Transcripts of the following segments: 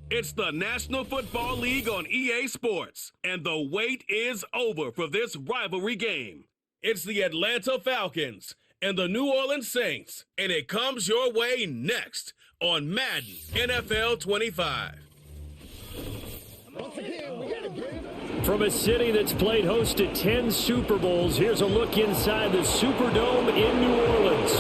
It's the National Football League on EA Sports, and the wait is over for this rivalry game. It's the Atlanta Falcons and the New Orleans Saints, and it comes your way next on Madden NFL 25. From a city that's played host to 10 Super Bowls, here's a look inside the Superdome in New Orleans.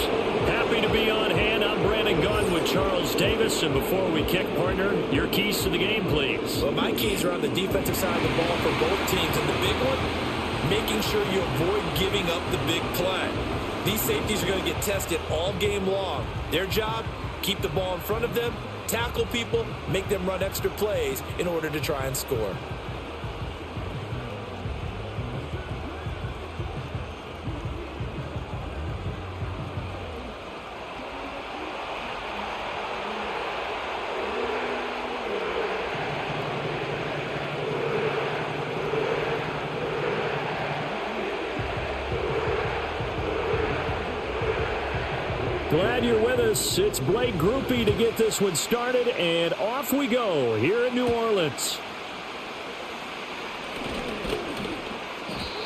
Happy to be on hand. I'm Brandon Gunn with Charles Davis. And before we kick, partner, your keys to the game, please. Well, my keys are on the defensive side of the ball for both teams. And the big one, making sure you avoid giving up the big play. These safeties are going to get tested all game long. Their job, keep the ball in front of them, tackle people, make them run extra plays in order to try and score. Glad you're with us. It's Blake Groupie to get this one started, and off we go here in New Orleans.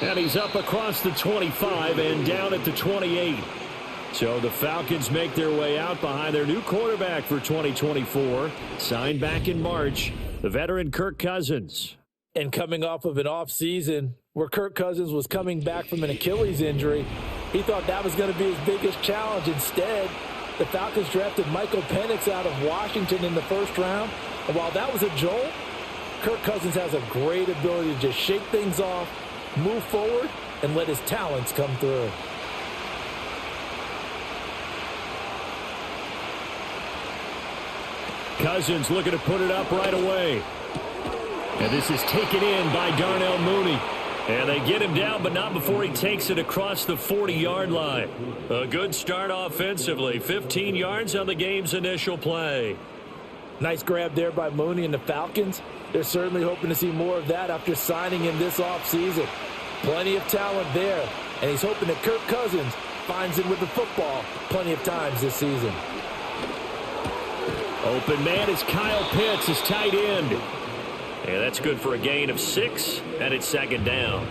And he's up across the 25 and down at the 28. So the Falcons make their way out behind their new quarterback for 2024, signed back in March, the veteran Kirk Cousins. And coming off of an offseason where Kirk Cousins was coming back from an Achilles injury, he thought that was going to be his biggest challenge. Instead, the Falcons drafted Michael Penix out of Washington in the first round. And while that was a jolt, Kirk Cousins has a great ability to just shake things off, move forward, and let his talents come through. Cousins looking to put it up right away. And this is taken in by Darnell Mooney. And they get him down, but not before he takes it across the 40-yard line. A good start offensively. 15 yards on the game's initial play. Nice grab there by Mooney and the Falcons. They're certainly hoping to see more of that after signing him this offseason. Plenty of talent there, and he's hoping that Kirk Cousins finds him with the football plenty of times this season. Open man is Kyle Pitts, his tight end. And that's good for a gain of 6, and it's second down.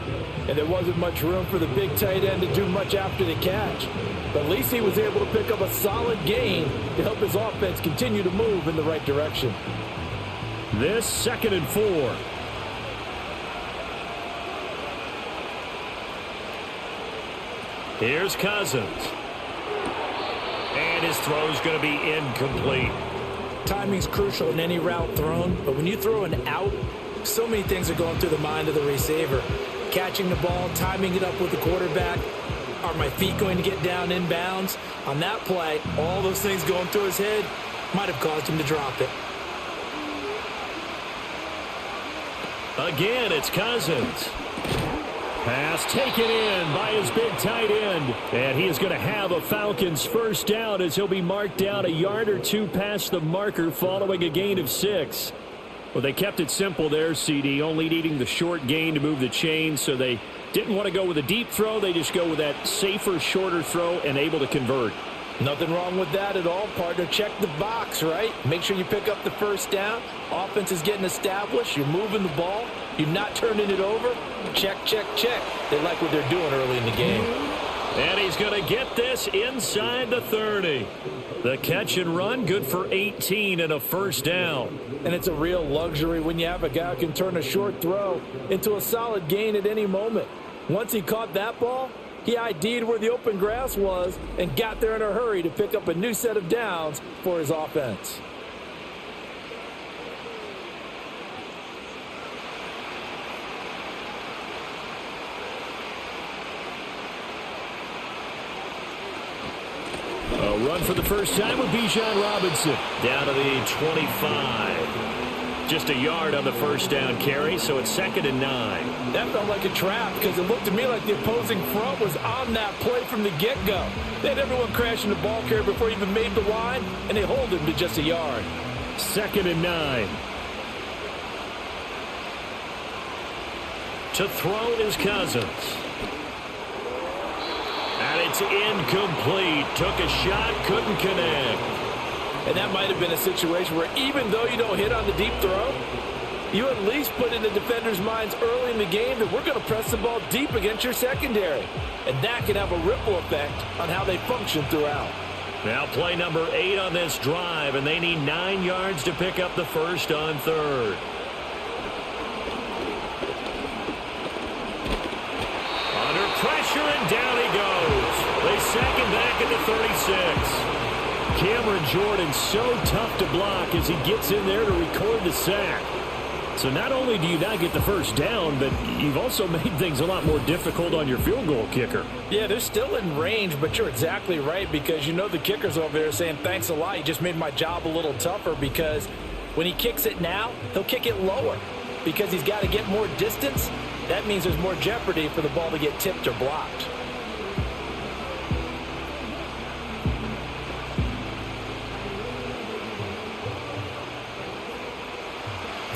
And there wasn't much room for the big tight end to do much after the catch. But at least he was able to pick up a solid gain to help his offense continue to move in the right direction. This 2nd and 4. Here's Cousins. And his throw's going to be incomplete. Timing's crucial in any route thrown, but when you throw an out, so many things are going through the mind of the receiver. Catching the ball, timing it up with the quarterback. Are my feet going to get down inbounds? On that play, all those things going through his head might have caused him to drop it. Again, it's Cousins. Pass taken in by his big tight end. And he is going to have a Falcons first down as he'll be marked down a yard or two past the marker following a gain of 6. Well, they kept it simple there, CD, only needing the short gain to move the chains, so they didn't want to go with a deep throw. They just go with that safer, shorter throw and able to convert. Nothing wrong with that at all, partner. Check the box, right? Make sure you pick up the first down. Offense is getting established. You're moving the ball. You're not turning it over. Check, check, check. They like what they're doing early in the game. And he's going to get this inside the 30. The catch and run, good for 18 and a first down. And it's a real luxury when you have a guy who can turn a short throw into a solid gain at any moment. Once he caught that ball, he ID'd where the open grass was and got there in a hurry to pick up a new set of downs for his offense. A run for the first time with Bijan Robinson. Down to the 25. Just a yard on the first down carry, so it's 2nd and 9. That felt like a trap because it looked to me like the opposing front was on that play from the get-go. They had everyone crashing the ball carrier before he even made the line, and they hold him to just a yard. 2nd and 9. To throw is Cousins. And it's incomplete. Took a shot, couldn't connect. And that might have been a situation where even though you don't hit on the deep throw, you at least put in the defenders' minds early in the game that we're going to press the ball deep against your secondary. And that can have a ripple effect on how they function throughout. Now play number 8 on this drive, and they need 9 yards to pick up the first on third. Under pressure, and down he goes. They sack him back at the 36. Cameron Jordan so tough to block as he gets in there to record the sack. So not only do you not get the first down, but you've also made things a lot more difficult on your field goal kicker. Yeah, they're still in range, but you're exactly right, because you know the kicker's over there saying, thanks a lot, you just made my job a little tougher, because when he kicks it now, he'll kick it lower because he's got to get more distance. That means there's more jeopardy for the ball to get tipped or blocked.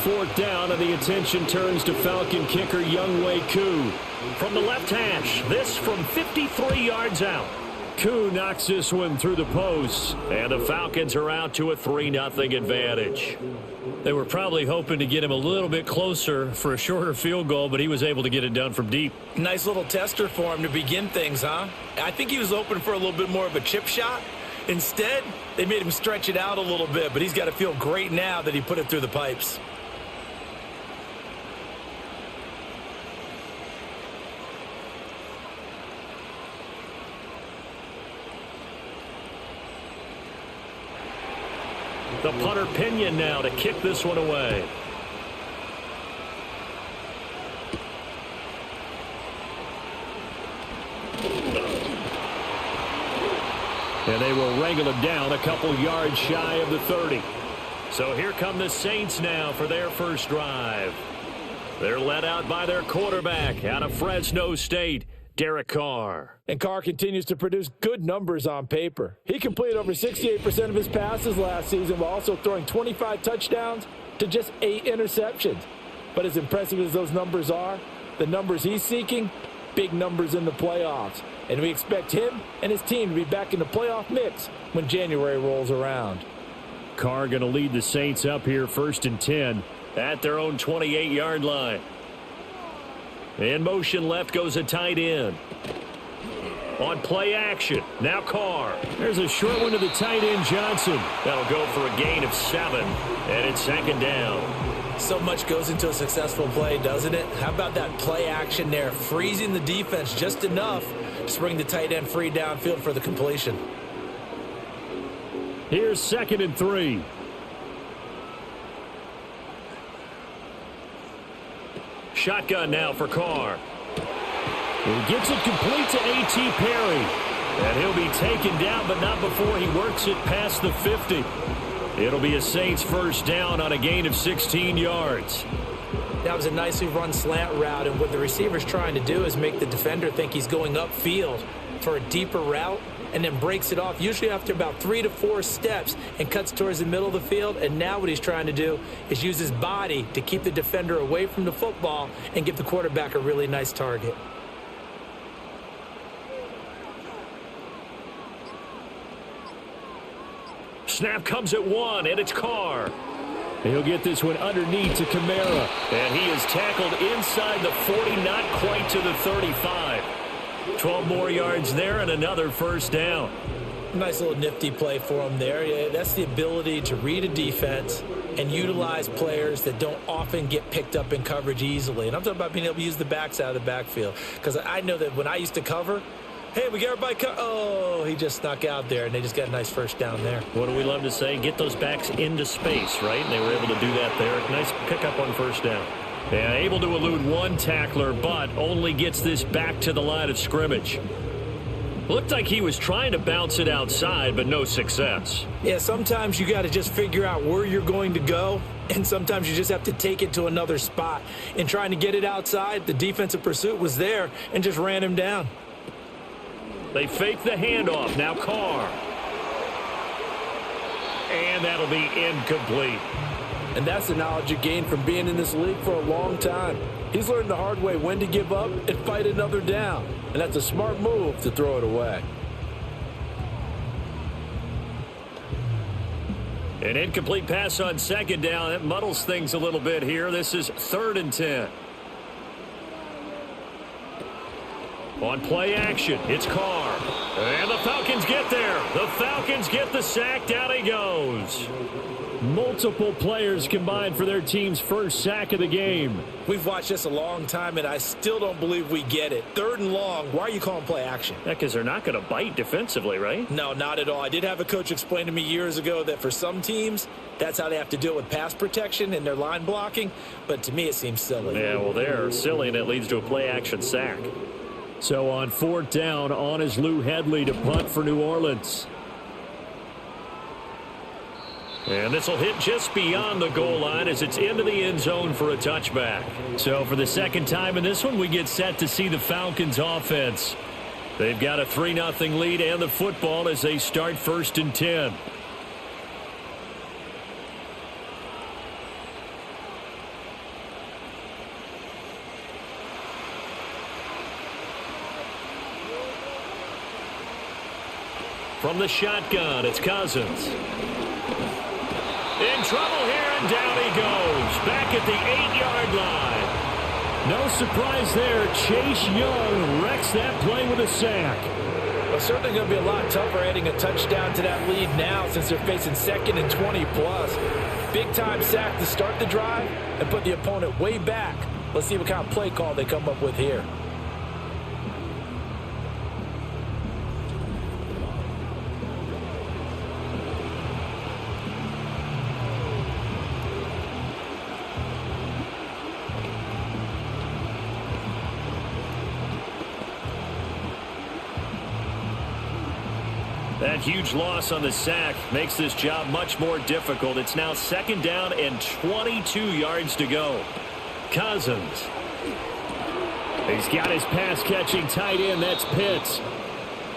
Fourth down, and the attention turns to Falcon kicker Younghoe Koo. From the left hash, this from 53 yards out. Koo knocks this one through the posts, and the Falcons are out to a 3-0 advantage. They were probably hoping to get him a little bit closer for a shorter field goal, but he was able to get it done from deep. Nice little tester for him to begin things, huh? I think he was open for a little bit more of a chip shot. Instead, they made him stretch it out a little bit, but he's got to feel great now that he put it through the pipes. The punter Pinion now to kick this one away. And they will wrangle him down a couple yards shy of the 30. So here come the Saints now for their first drive. They're led out by their quarterback out of Fresno State, Derek Carr. And Carr continues to produce good numbers on paper. He completed over 68% of his passes last season while also throwing 25 touchdowns to just 8 interceptions. But as impressive as those numbers are, the numbers he's seeking, big numbers in the playoffs. And we expect him and his team to be back in the playoff mix when January rolls around. Carr going to lead the Saints up here 1st and 10 at their own 28-yard line. In motion left goes a tight end. On play action, now Carr. There's a short one to the tight end, Johnson. That'll go for a gain of 7, and it's 2nd down. So much goes into a successful play, doesn't it? How about that play action there, freezing the defense just enough to bring the tight end free downfield for the completion. Here's 2nd and 3. Shotgun now for Carr. He gets it complete to A.T. Perry. And he'll be taken down, but not before he works it past the 50. It'll be a Saints first down on a gain of 16 yards. That was a nicely run slant route, and what the receiver's trying to do is make the defender think he's going upfield for a deeper route, and then breaks it off, usually after about 3 to 4 steps, and cuts towards the middle of the field. And now what he's trying to do is use his body to keep the defender away from the football and give the quarterback a really nice target. Snap comes at 1, and it's Carr. He'll get this one underneath to Kamara. And he is tackled inside the 40, not quite to the 35. 12 more yards there and another first down. Nice little nifty play for him there. Yeah, that's the ability to read a defense and utilize players that don't often get picked up in coverage easily. And I'm talking about being able to use the backs out of the backfield. Because I know that when I used to cover, hey, we got everybody oh, he just snuck out there, and they just got a nice first down there. What do we love to say? Get those backs into space, right? And they were able to do that there. Nice pickup on first down. Yeah, able to elude one tackler, but only gets this back to the line of scrimmage. Looked like he was trying to bounce it outside, but no success. Yeah, sometimes you got to just figure out where you're going to go, and sometimes you just have to take it to another spot. In trying to get it outside, the defensive pursuit was there and just ran him down. They fake the handoff. Now Carr. And that'll be incomplete. And that's the knowledge you gain from being in this league for a long time. He's learned the hard way when to give up and fight another down. And that's a smart move to throw it away. An incomplete pass on second down. That muddles things a little bit here. This is 3rd and 10. On play action, it's Carr. And the Falcons get there. The Falcons get the sack. Down he goes. Multiple players combined for their team's first sack of the game. We've watched this a long time, and I still don't believe we get it. 3rd and long, why are you calling play action? Yeah, because they're not going to bite defensively, right? No, not at all. I did have a coach explain to me years ago that for some teams, that's how they have to deal with pass protection and their line blocking. But to me, it seems silly. Yeah, well, they're silly, and it leads to a play action sack. So on 4th down, on is Lou Hedley to punt for New Orleans. And this will hit just beyond the goal line as it's into the end zone for a touchback. So for the second time in this one, we get set to see the Falcons offense. They've got a 3-0 lead and the football as they start 1st and 10. From the shotgun, it's Cousins. In trouble here, and down he goes. Back at the 8-yard line. No surprise there. Chase Young wrecks that play with a sack. Well, certainly going to be a lot tougher adding a touchdown to that lead now since they're facing 2nd and 20+. Big-time sack to start the drive and put the opponent way back. Let's see what kind of play call they come up with here. That huge loss on the sack makes this job much more difficult. It's now 2nd down and 22 yards to go. Cousins. He's got his pass-catching tight end. That's Pitts.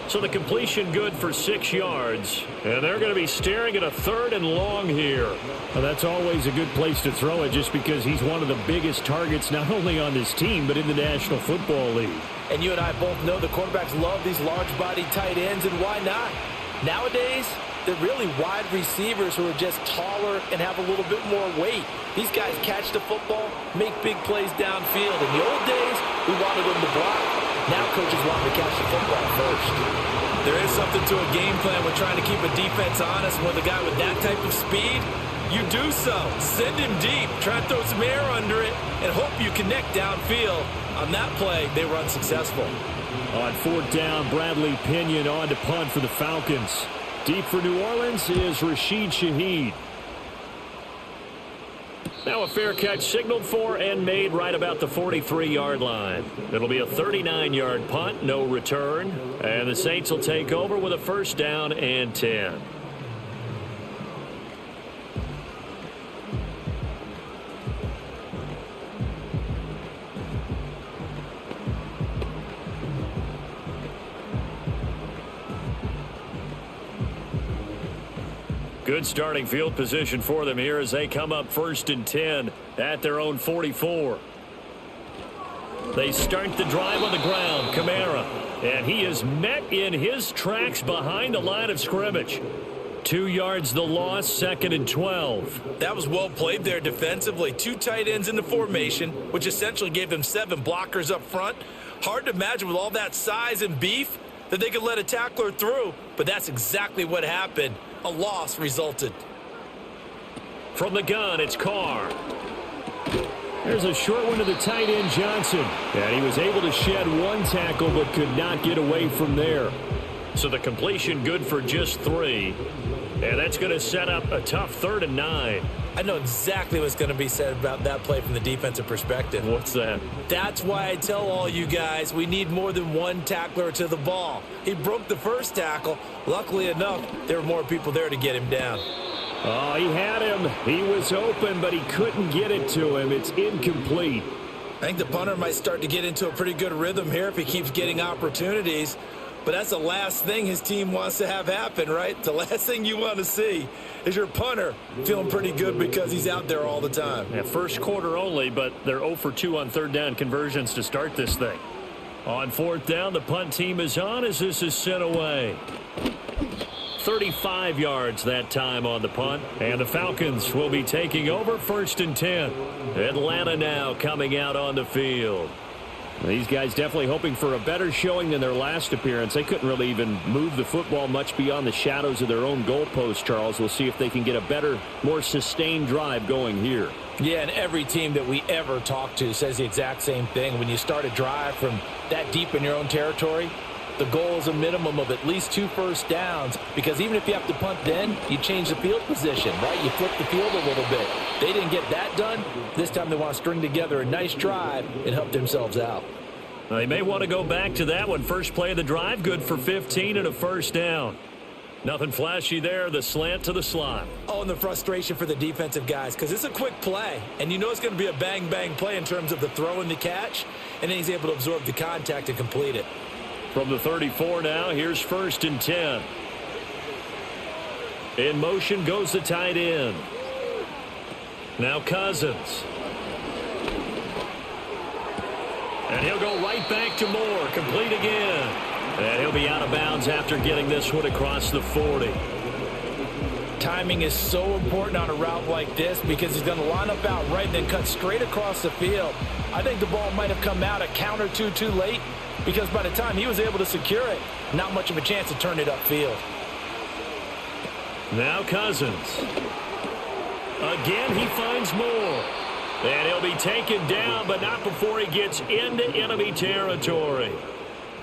So the completion good for 6 yards. And they're going to be staring at a 3rd and long here. Well, that's always a good place to throw it just because he's one of the biggest targets not only on this team but in the National Football League. And you and I both know the quarterbacks love these large-bodied tight ends, and why not? Nowadays, they're really wide receivers who are just taller and have a little bit more weight. These guys catch the football, make big plays downfield. In the old days, we wanted them to block. Now coaches want them to catch the football first. There is something to a game plan with trying to keep a defense honest. With a guy with that type of speed, you do so. Send him deep, try and throw some air under it, and hope you connect downfield. On that play, they were unsuccessful. On 4th down, Bradley Pinion on to punt for the Falcons. Deep for New Orleans is Rashid Shaheed. Now a fair catch signaled for and made right about the 43-yard line. It'll be a 39-yard punt, no return. And the Saints will take over with a 1st down and 10. Good starting field position for them here as they come up 1st and 10 at their own 44. They start the drive on the ground. Kamara. And he is met in his tracks behind the line of scrimmage. 2 yards the loss, 2nd and 12. That was well played there defensively. 2 tight ends in the formation, which essentially gave them 7 blockers up front. Hard to imagine with all that size and beef that they could let a tackler through, but that's exactly what happened. A loss resulted. From the gun, it's Carr. There's a short one to the tight end, Johnson. And he was able to shed 1 tackle but could not get away from there. So the completion good for just 3. And that's going to set up a tough 3rd and 9. I know exactly what's going to be said about that play from the defensive perspective. What's that? That's why I tell all you guys we need more than 1 tackler to the ball. He broke the first tackle. Luckily enough, there were more people there to get him down. Oh, he had him. He was open, but he couldn't get it to him. It's incomplete. I think the punter might start to get into a pretty good rhythm here if he keeps getting opportunities. But that's the last thing his team wants to have happen, right? The last thing you want to see is your punter feeling pretty good because he's out there all the time. Yeah, first quarter only, but they're 0 for 2 on 3rd down conversions to start this thing. On 4th down, the punt team is on as this is sent away. 35 yards that time on the punt. And the Falcons will be taking over 1st and 10. Atlanta now coming out on the field. These guys definitely hoping for a better showing than their last appearance. They couldn't really even move the football much beyond the shadows of their own goalpost, Charles. We'll see if they can get a better, more sustained drive going here. Yeah, and every team that we ever talk to says the exact same thing. When you start a drive from that deep in your own territory, the goal is a minimum of at least 2 first downs, because even if you have to punt then, you change the field position, right? You flip the field a little bit. They didn't get that done. This time they want to string together a nice drive and help themselves out. They may want to go back to that one. First play of the drive, good for 15 and a first down. Nothing flashy there, the slant to the slot. Oh, and the frustration for the defensive guys, because it's a quick play, and you know it's going to be a bang-bang play in terms of the throw and the catch, and then he's able to absorb the contact and complete it. From the 34 now, here's 1st and 10. In motion goes the tight end. Now Cousins. And he'll go right back to Moore, complete again. And he'll be out of bounds after getting this one across the 40. Timing is so important on a route like this, because he's going to line up out right and then cut straight across the field. I think the ball might have come out a count or two too late, because by the time he was able to secure it, not much of a chance to turn it upfield. Now Cousins. Again, he finds Moore. And he'll be taken down, but not before he gets into enemy territory.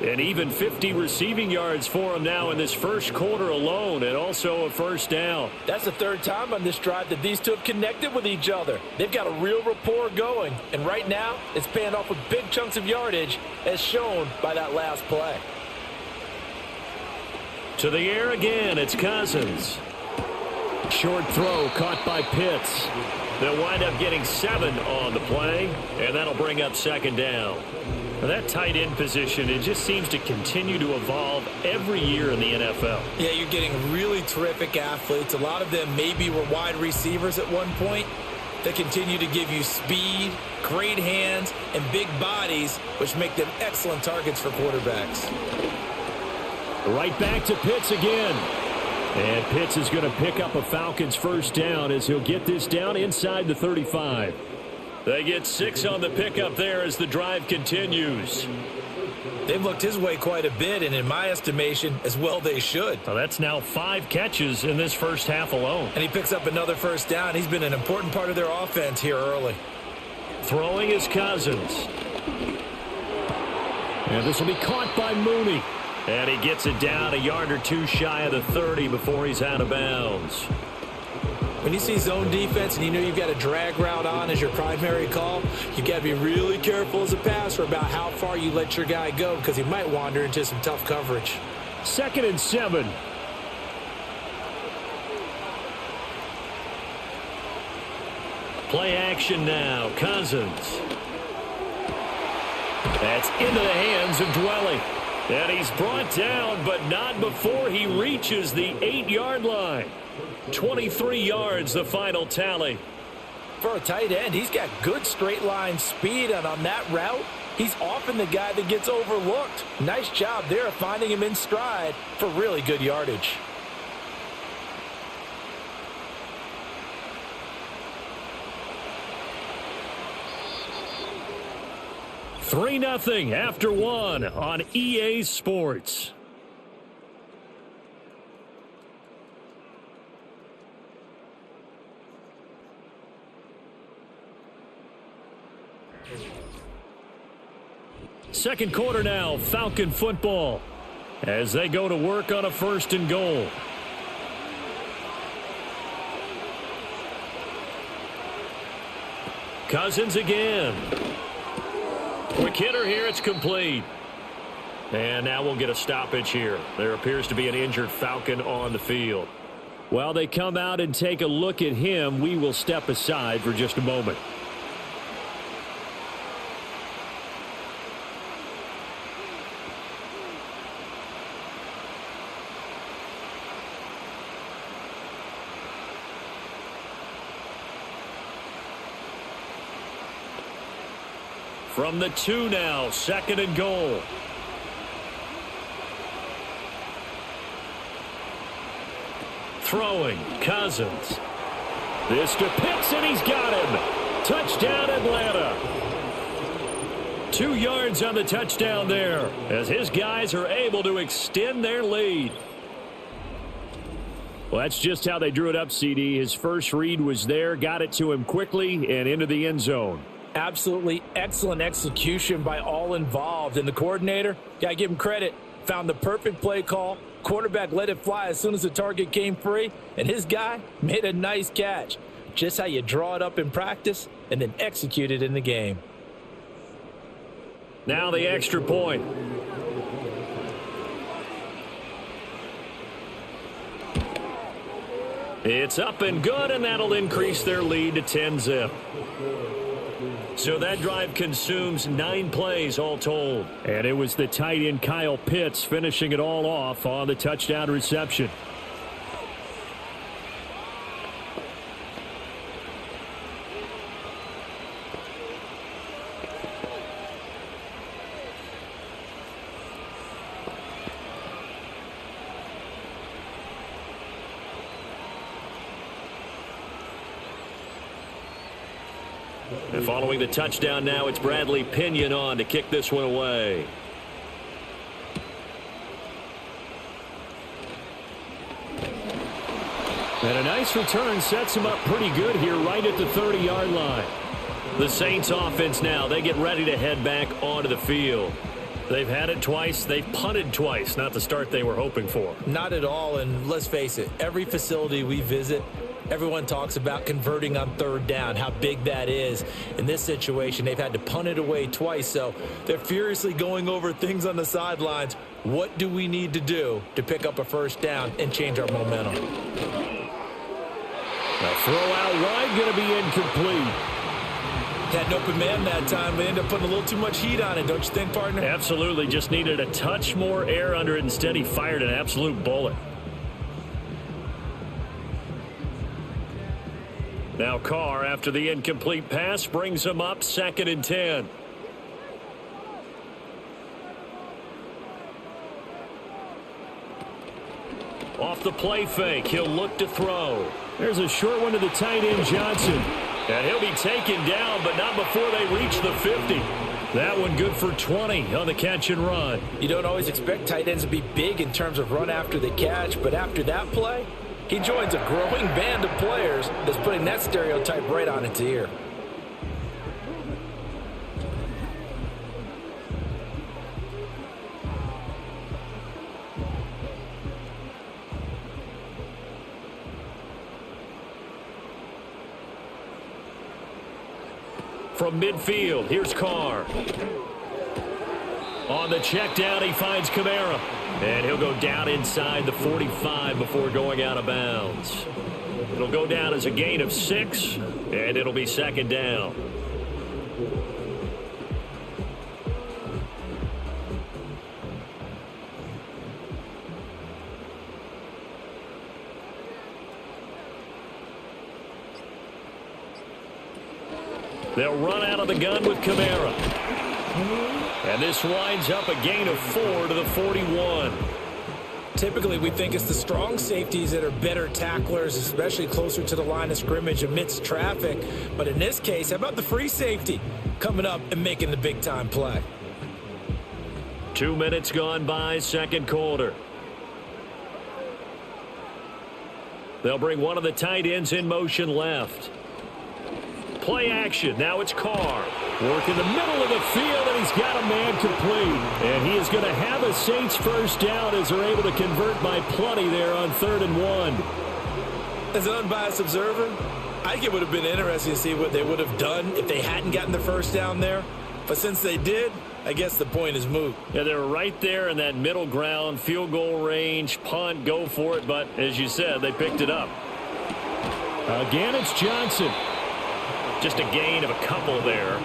And even 50 receiving yards for him now in this first quarter alone, and also a first down. That's the 3rd time on this drive that these two have connected with each other. They've got a real rapport going, and right now it's paying off with big chunks of yardage, as shown by that last play. To the air again, it's Cousins. Short throw caught by Pitts. They'll wind up getting 7 on the play, and that'll bring up 2nd down. Now that tight end position, it just seems to continue to evolve every year in the NFL. Yeah, you're getting really terrific athletes. A lot of them maybe were wide receivers at one point. They continue to give you speed, great hands, and big bodies, which make them excellent targets for quarterbacks. Right back to Pitts again. And Pitts is going to pick up a Falcons first down as he'll get this down inside the 35. They get 6 on the pickup there as the drive continues. They've looked his way quite a bit, and in my estimation, as well they should. Well, that's now 5 catches in this first half alone. And he picks up another first down. He's been an important part of their offense here early. Throwing is Cousins. And this will be caught by Mooney. And he gets it down a yard or 2 shy of the 30 before he's out of bounds. When you see zone defense and you know you've got a drag route on as your primary call, you've got to be really careful as a passer about how far you let your guy go, because he might wander into some tough coverage. 2nd and 7. Play action now. Cousins. That's into the hands of Dwelly. And he's brought down, but not before he reaches the 8-yard line. 23 yards, the final tally. For a tight end, he's got good straight line speed, and on that route, he's often the guy that gets overlooked. Nice job there of finding him in stride for really good yardage. Three 3-0 after 1 on EA Sports. Second quarter now, Falcon football, as they go to work on a 1st and goal. Cousins again. Quick hitter here, it's complete. And now we'll get a stoppage here. There appears to be an injured Falcon on the field. While they come out and take a look at him, we will step aside for just a moment. From the 2 now, 2nd and goal. Throwing, Cousins. This to Pitts, and he's got him. Touchdown, Atlanta. 2 yards on the touchdown there, as his guys are able to extend their lead. Well, that's just how they drew it up, CD. His first read was there, got it to him quickly, and into the end zone. Absolutely excellent execution by all involved. And the coordinator, got to give him credit, found the perfect play call. Quarterback let it fly as soon as the target came free, and his guy made a nice catch. Just how you draw it up in practice and then execute it in the game. Now the extra point. It's up and good, and that'll increase their lead to 10-zip. So that drive consumes 9 plays all told. And it was the tight end Kyle Pitts finishing it all off on the touchdown reception. And following the touchdown now, it's Bradley Pinion on to kick this one away. And a nice return sets him up pretty good here right at the 30-yard line. The Saints offense now, they get ready to head back onto the field. They've had it twice. They've punted twice. Not the start they were hoping for. Not at all, and let's face it, every facility we visit, everyone talks about converting on 3rd down, how big that is. In this situation, they've had to punt it away twice, so they're furiously going over things on the sidelines. What do we need to do to pick up a 1st down and change our momentum? Now throw out wide, going to be incomplete. Had an open man that time, but ended up putting a little too much heat on it, don't you think, partner? Absolutely, just needed a touch more air under it. Instead, he fired an absolute bullet. Now Carr, after the incomplete pass, brings him up 2nd and 10. Off the play fake, he'll look to throw. There's a short one to the tight end, Johnson. And he'll be taken down, but not before they reach the 50. That one good for 20 on the catch and run. You don't always expect tight ends to be big in terms of run after the catch, but after that play, he joins a growing band of players that's putting that stereotype right on its ear. From midfield, here's Carr. On the check down, he finds Kamara. And he'll go down inside the 45 before going out of bounds. It'll go down as a gain of 6, and it'll be 2nd down. They'll run out of the gun with Kamara. And this winds up a gain of 4 to the 41. Typically, we think it's the strong safeties that are better tacklers, especially closer to the line of scrimmage amidst traffic. But in this case, how about the free safety coming up and making the big-time play? 2 minutes gone by, 2nd quarter. They'll bring one of the tight ends in motion left. Play action. Now it's Carr. Work in the middle of the field, and he's got a man complete. And he is going to have a Saints 1st down as they're able to convert by plenty there on 3rd and 1. As an unbiased observer, I think it would have been interesting to see what they would have done if they hadn't gotten the 1st down there. But since they did, I guess the point is moot. Yeah, they were right there in that middle ground, field goal range, punt, go for it. But as you said, they picked it up. Again, it's Johnson. Just a gain of a couple there.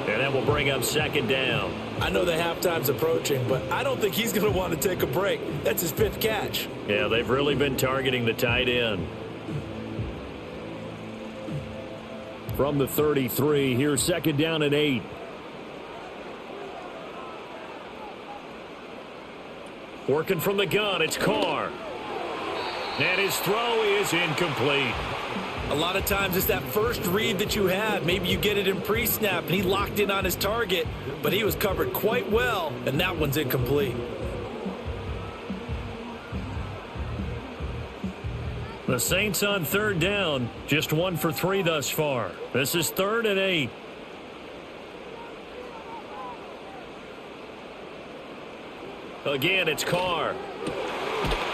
And that will bring up 2nd down. I know the halftime's approaching, but I don't think he's going to want to take a break. That's his 5th catch. Yeah, they've really been targeting the tight end. From the 33, here's 2nd down and 8. Working from the gun, it's Carr. And his throw is incomplete. A lot of times it's that first read that you have. Maybe you get it in pre-snap, and he locked in on his target, but he was covered quite well, and that one's incomplete. The Saints on third down, just 1 for 3 thus far. This is 3rd and 8. Again, it's Carr.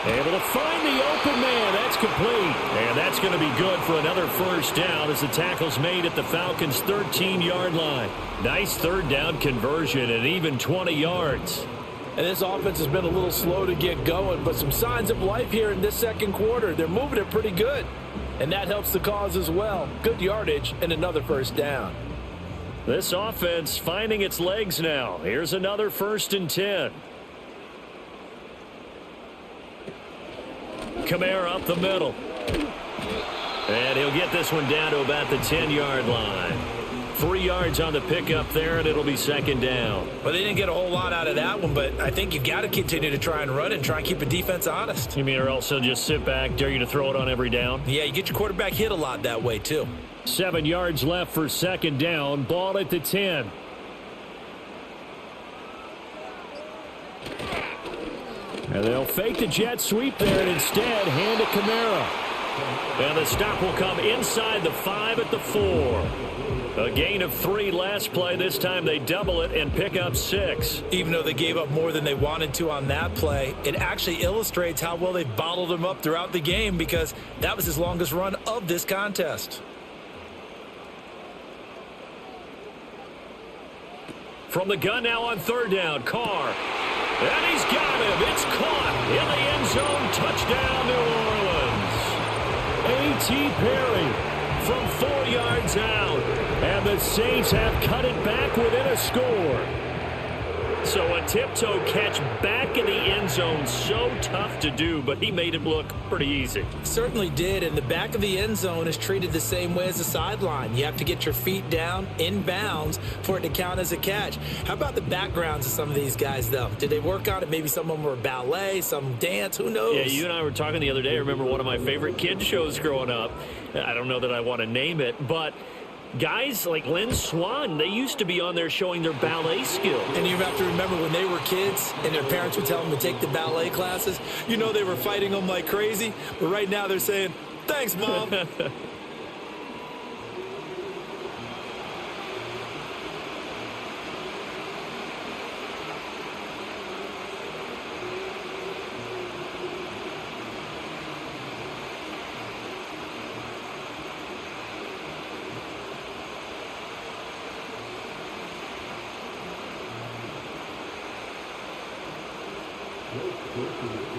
Able to find the open man. That's complete. And that's going to be good for another first down as the tackle's made at the Falcons' 13-yard line. Nice third down conversion and even 20 yards. And this offense has been a little slow to get going, but some signs of life here in this second quarter. They're moving it pretty good, and that helps the cause as well. Good yardage and another first down. This offense finding its legs now. Here's another 1st and 10. Kamara up the middle. And he'll get this one down to about the 10-yard line. 3 yards on the pickup there, and it'll be 2nd down. Well, they didn't get a whole lot out of that one, but I think you've got to continue to try and run it and try and keep the defense honest. You mean or else they'll just sit back, dare you to throw it on every down? Yeah, you get your quarterback hit a lot that way, too. 7 yards left for 2nd down. Ball at the 10. And they'll fake the jet sweep there and instead hand to Kamara. And the stop will come inside the 5 at the 4. A gain of 3 last play. This time they double it and pick up 6. Even though they gave up more than they wanted to on that play, it actually illustrates how well they bottled him up throughout the game because that was his longest run of this contest. From the gun now on 3rd down, Carr. And he's got him. It's caught in the end zone. Touchdown, New Orleans. A.T. Perry from 4 yards out. And the Saints have cut it back within a score. So a tiptoe catch back in the end zone, so tough to do, but he made it look pretty easy. Certainly did, and the back of the end zone is treated the same way as the sideline. You have to get your feet down in bounds for it to count as a catch. How about the backgrounds of some of these guys, though? Did they work on it? Maybe some of them were ballet, some dance, who knows? Yeah, you and I were talking the other day. I remember one of my favorite kids shows growing up. I don't know that I want to name it, but guys like Lynn Swan, they used to be on there showing their ballet skills. And you have to remember when they were kids and their parents would tell them to take the ballet classes, you know they were fighting them like crazy. But right now they're saying, thanks, Mom.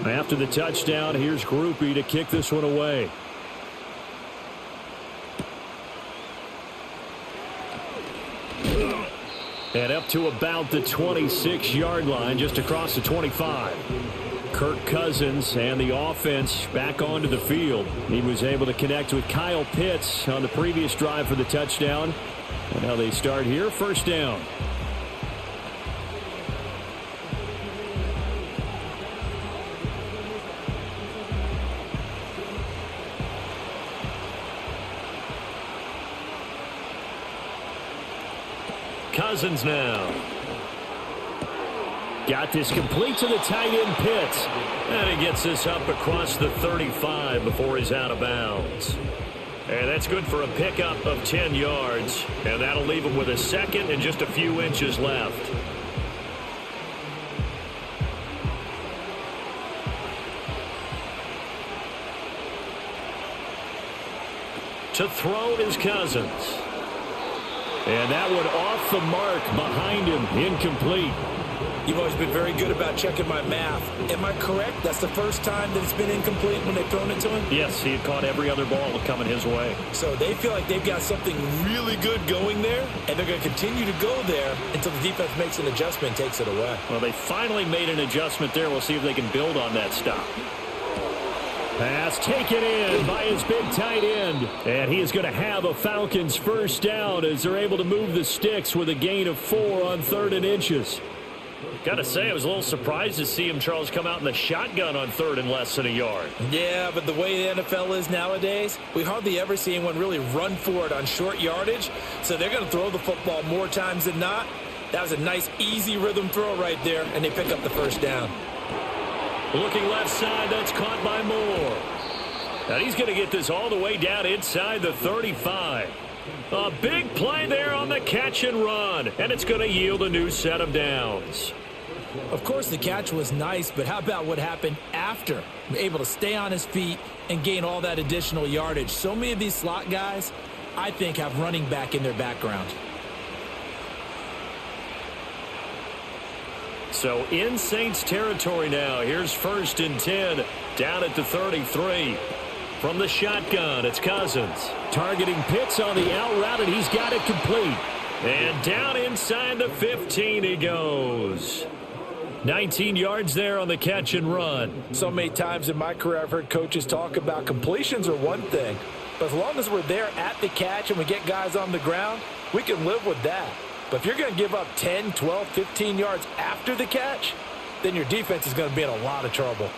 After the touchdown, here's Groupie to kick this one away. And up to about the 26-yard line, just across the 25. Kirk Cousins and the offense back onto the field. He was able to connect with Kyle Pitts on the previous drive for the touchdown. And now they start here, 1st down. Cousins now. Got this complete to the tight end Pitts. And he gets this up across the 35 before he's out of bounds. And that's good for a pickup of 10 yards. And that'll leave him with a 2nd and just a few inches left. To throw is Cousins. And that one off the mark behind him, incomplete. You've always been very good about checking my math. Am I correct? That's the first time that it's been incomplete when they've thrown it to him? Yes, he had caught every other ball coming his way. So they feel like they've got something really good going there, and they're going to continue to go there until the defense makes an adjustment and takes it away. Well, they finally made an adjustment there. We'll see if they can build on that stop. Pass taken in by his big tight end. And he is going to have a Falcons 1st down as they're able to move the sticks with a gain of 4 on 3rd and inches. Got to say, I was a little surprised to see him, Charles, come out in the shotgun on 3rd and less than a yard. Yeah, but the way the NFL is nowadays, we hardly ever see anyone really run for it on short yardage. So they're going to throw the football more times than not. That was a nice, easy rhythm throw right there, and they pick up the first down. Looking left side, that's caught by Moore. And he's going to get this all the way down inside the 35. A big play there on the catch and run, and it's going to yield a new set of downs. Of course, the catch was nice, but how about what happened after? Able to stay on his feet and gain all that additional yardage. So many of these slot guys, I think, have running back in their background. So in Saints territory now. Here's 1st and 10 down at the 33. From the shotgun, it's Cousins. Targeting Pitts on the out route, and he's got it complete. And down inside the 15 he goes. 19 yards there on the catch and run. So many times in my career I've heard coaches talk about completions are one thing, but as long as we're there at the catch and we get guys on the ground, we can live with that. But if you're going to give up 10, 12, 15 yards after the catch, then your defense is going to be in a lot of trouble.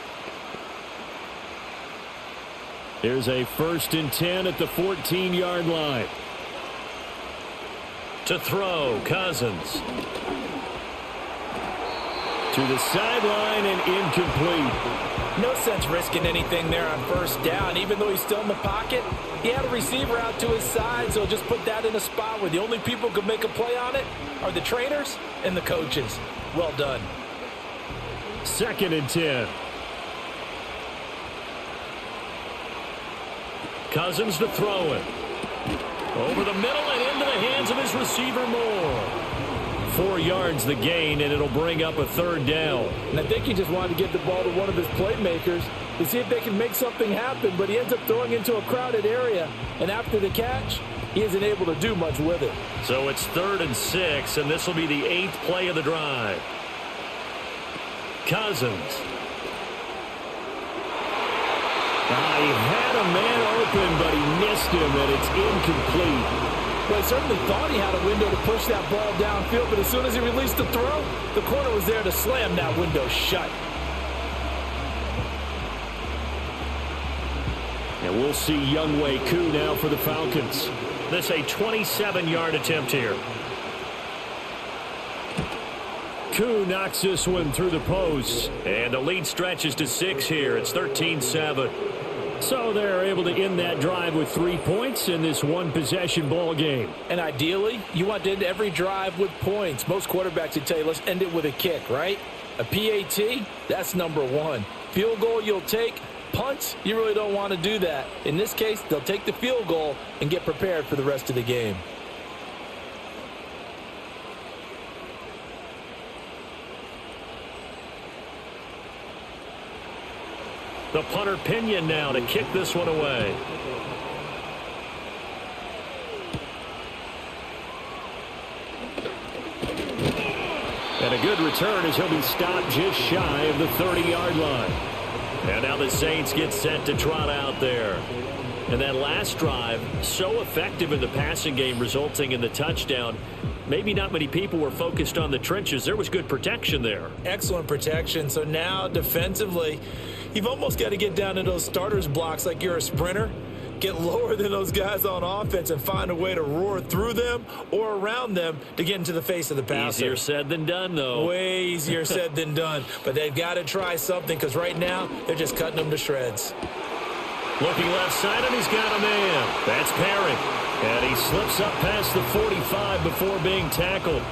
Here's a 1st and 10 at the 14-yard line. To throw, Cousins. To the sideline and incomplete. No sense risking anything there on 1st down. Even though he's still in the pocket, he had a receiver out to his side, so just put that in a spot where the only people who can make a play on it are the trainers and the coaches. Well done. 2nd and 10. Cousins to throw it. Over the middle and into the hands of his receiver Moore. 4 yards the gain, and it'll bring up a 3rd down. And I think he just wanted to get the ball to one of his playmakers to see if they can make something happen, but he ends up throwing into a crowded area, and after the catch, he isn't able to do much with it. So it's 3rd and 6, and this will be the 8th play of the drive. Cousins. He had a man open, but he missed him, and it's incomplete. Well, he certainly thought he had a window to push that ball downfield, but as soon as he released the throw, the corner was there to slam that window shut. And we'll see Younghoe Koo now for the Falcons. This a 27-yard attempt here. Koo knocks this one through the post, and the lead stretches to 6 here. It's 13-7. So they're able to end that drive with 3 points in this one-possession ball game. And ideally, you want to end every drive with points. Most quarterbacks would tell you, let's end it with a kick, right? A PAT, that's number 1. Field goal you'll take. Punts, you really don't want to do that. In this case, they'll take the field goal and get prepared for the rest of the game. The punter Pinion now to kick this one away. And a good return as he'll be stopped just shy of the 30-yard line. And now the Saints get set to trot out there. And that last drive, so effective in the passing game, resulting in the touchdown. Maybe not many people were focused on the trenches. There was good protection there. Excellent protection. So now defensively, you've almost got to get down to those starters blocks like you're a sprinter. Get lower than those guys on offense and find a way to roar through them or around them to get into the face of the passer. Easier said than done, though. Way easier said than done. But they've got to try something because right now they're just cutting them to shreds. Looking left side, and he's got a man. That's Perry. And he slips up past the 45 before being tackled.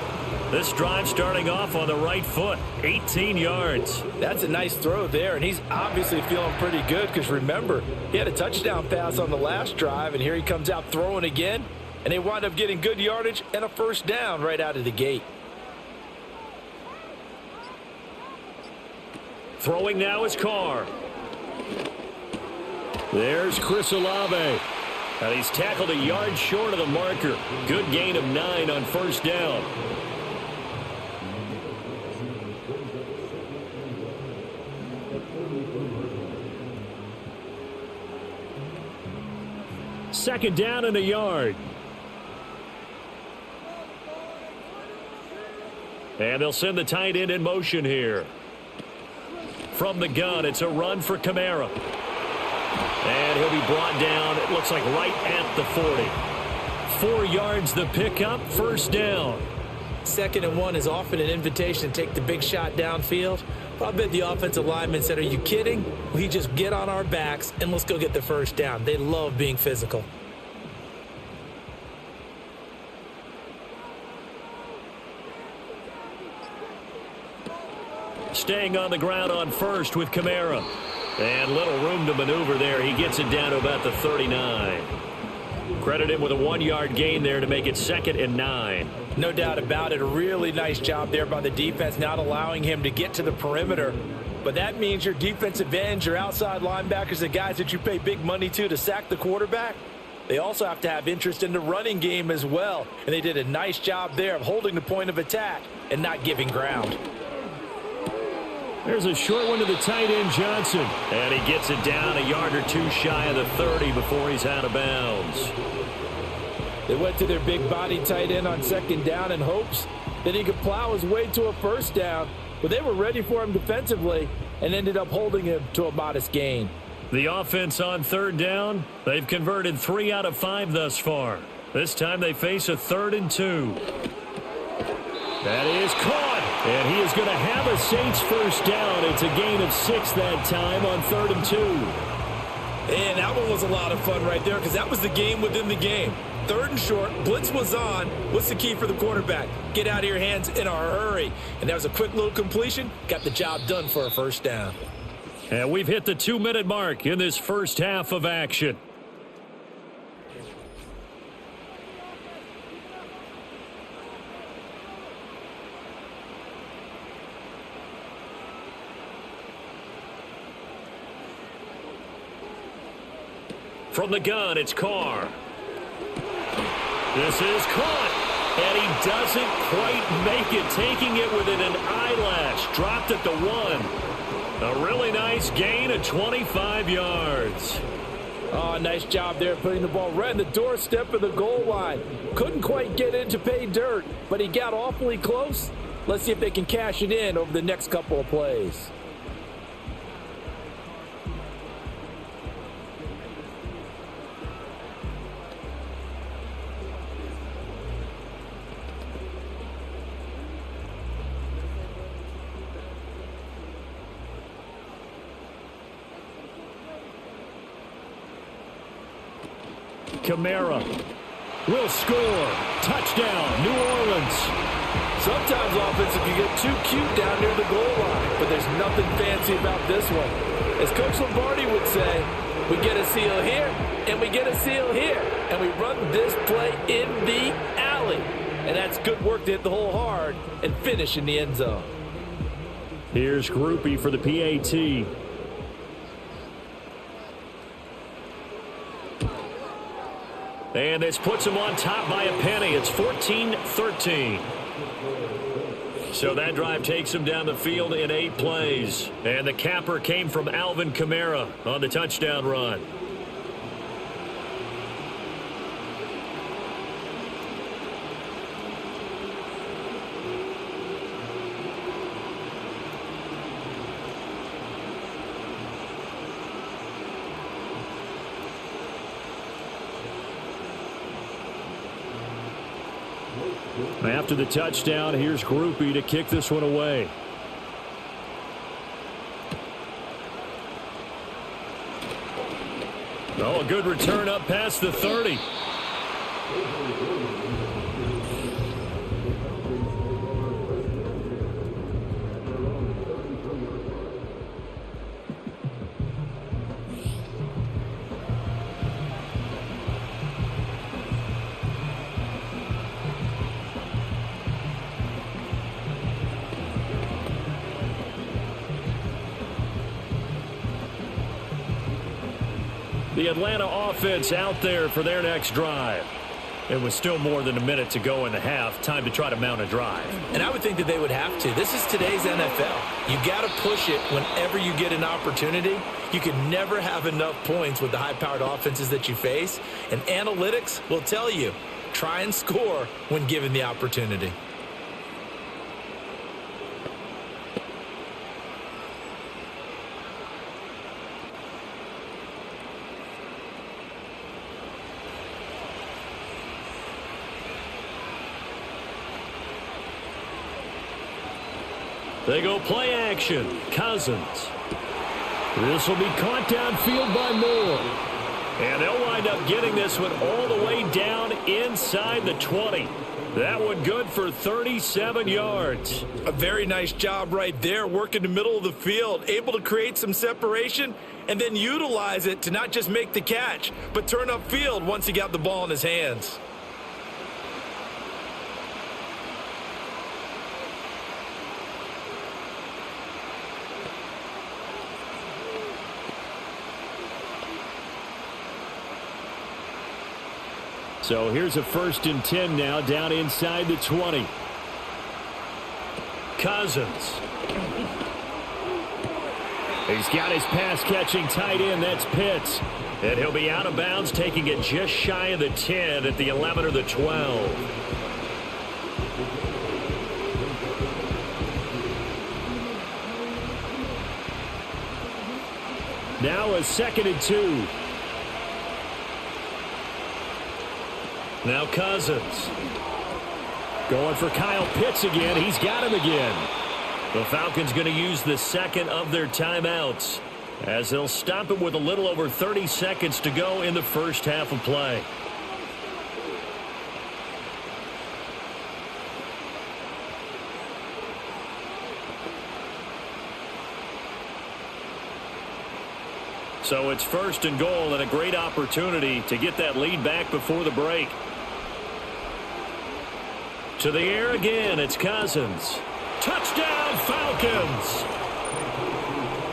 This drive starting off on the right foot, 18 yards. That's a nice throw there, and he's obviously feeling pretty good because, remember, he had a touchdown pass on the last drive, and here he comes out throwing again, and they wind up getting good yardage and a first down right out of the gate. Throwing now is Carr. There's Chris Olave. And he's tackled a yard short of the marker. Good gain of 9 on first down. Second down and a yard. And they'll send the tight end in motion here. From the gun, it's a run for Kamara. And he'll be brought down, it looks like right at the 40. 4 yards the pickup, first down. 2nd and 1 is often an invitation to take the big shot downfield. But I bet the offensive lineman said, are you kidding? We just get on our backs and let's go get the first down. They love being physical. Staying on the ground on first with Kamara. And little room to maneuver there. He gets it down to about the 39. Credit him with a 1-yard gain there to make it 2nd and 9. No doubt about it. A really nice job there by the defense, not allowing him to get to the perimeter. But that means your defensive ends, your outside linebackers, the guys that you pay big money to sack the quarterback, they also have to have interest in the running game as well. And they did a nice job there of holding the point of attack and not giving ground. There's a short one to the tight end, Johnson. And he gets it down a yard or 2 shy of the 30 before he's out of bounds. They went to their big body tight end on 2nd down in hopes that he could plow his way to a first down. But they were ready for him defensively and ended up holding him to a modest gain. The offense on 3rd down, they've converted 3 out of 5 thus far. This time they face a 3rd and 2. That is caught. And he is going to have a Saints first down. It's a gain of 6 that time on 3rd and 2. And that one was a lot of fun right there because that was the game within the game. 3rd and short, blitz was on. What's the key for the quarterback? Get out of your hands in a hurry. And that was a quick little completion. Got the job done for a first down. And we've hit the 2-minute mark in this first half of action. From the gun, it's Carr. This is caught. And he doesn't quite make it, taking it within an eyelash. Dropped at the 1. A really nice gain of 25 yards. Oh, nice job there putting the ball right in the doorstep of the goal line. Couldn't quite get in to pay dirt, but he got awfully close. Let's see if they can cash it in over the next couple of plays. Kamara will score. Touchdown, New Orleans. Sometimes offense can get too cute down near the goal line, but there's nothing fancy about this one. As Coach Lombardi would say, we get a seal here, and we get a seal here, and we run this play in the alley. And that's good work to hit the hole hard and finish in the end zone. Here's Groupie for the PAT. And this puts him on top by a penny. It's 14-13. So that drive takes him down the field in 8 plays. And the capper came from Alvin Kamara on the touchdown run. After the touchdown, here's Groupie to kick this one away. Oh, a good return up past the 30. The Atlanta offense out there for their next drive. It was still more than a minute to go in the half. Time to try to mount a drive. And I would think that they would have to. This is today's NFL. You got to push it whenever you get an opportunity. You can never have enough points with the high-powered offenses that you face. And analytics will tell you, try and score when given the opportunity. They go play action. Cousins. This will be caught downfield by Moore. And they'll wind up getting this one all the way down inside the 20. That one good for 37 yards. A very nice job right there, working the middle of the field, able to create some separation and then utilize it to not just make the catch, but turn upfield once he got the ball in his hands. So here's a 1st and 10 now, down inside the 20. Cousins. He's got his pass-catching tight end. That's Pitts. And he'll be out of bounds, taking it just shy of the 10 at the 11 or the 12. Now a 2nd and 2. Now Cousins. Going for Kyle Pitts again. He's got him again. The Falcons going to use the 2nd of their timeouts as they'll stop it with a little over 30 seconds to go in the first half of play. So it's 1st and goal and a great opportunity to get that lead back before the break. To the air again, it's Cousins. Touchdown, Falcons!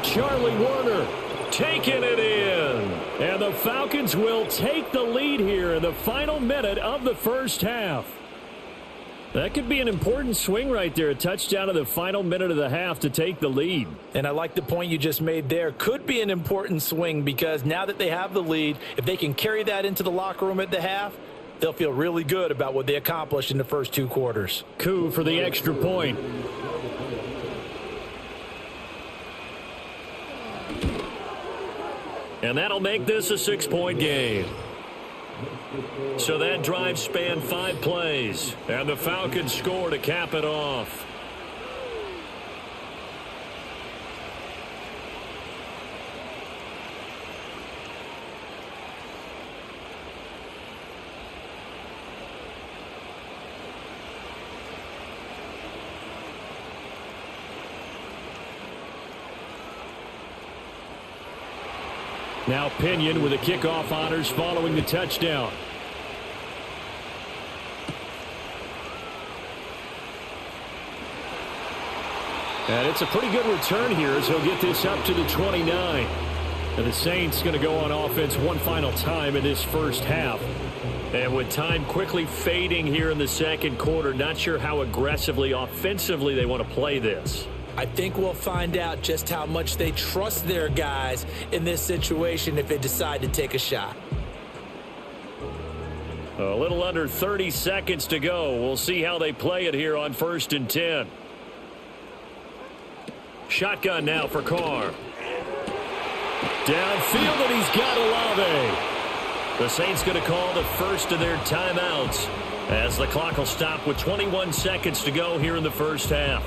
Charlie Warner taking it in. And the Falcons will take the lead here in the final minute of the first half. That could be an important swing right there. A touchdown in the final minute of the half to take the lead. And I like the point you just made there. Could be an important swing because now that they have the lead, if they can carry that into the locker room at the half, they'll feel really good about what they accomplished in the first 2 quarters. Coup for the extra point. And that'll make this a 6-point game. So that drive spanned 5 plays. And the Falcons score to cap it off. Now Pinion with the kickoff honors following the touchdown. And it's a pretty good return here as he'll get this up to the 29. And the Saints going to go on offense one final time in this first half. And with time quickly fading here in the second quarter, not sure how aggressively, offensively they want to play this. I think we'll find out just how much they trust their guys in this situation if they decide to take a shot. A little under 30 seconds to go. We'll see how they play it here on 1st and 10. Shotgun now for Carr. Downfield, and he's got Olave. The Saints going to call the first of their timeouts as the clock will stop with 21 seconds to go here in the first half.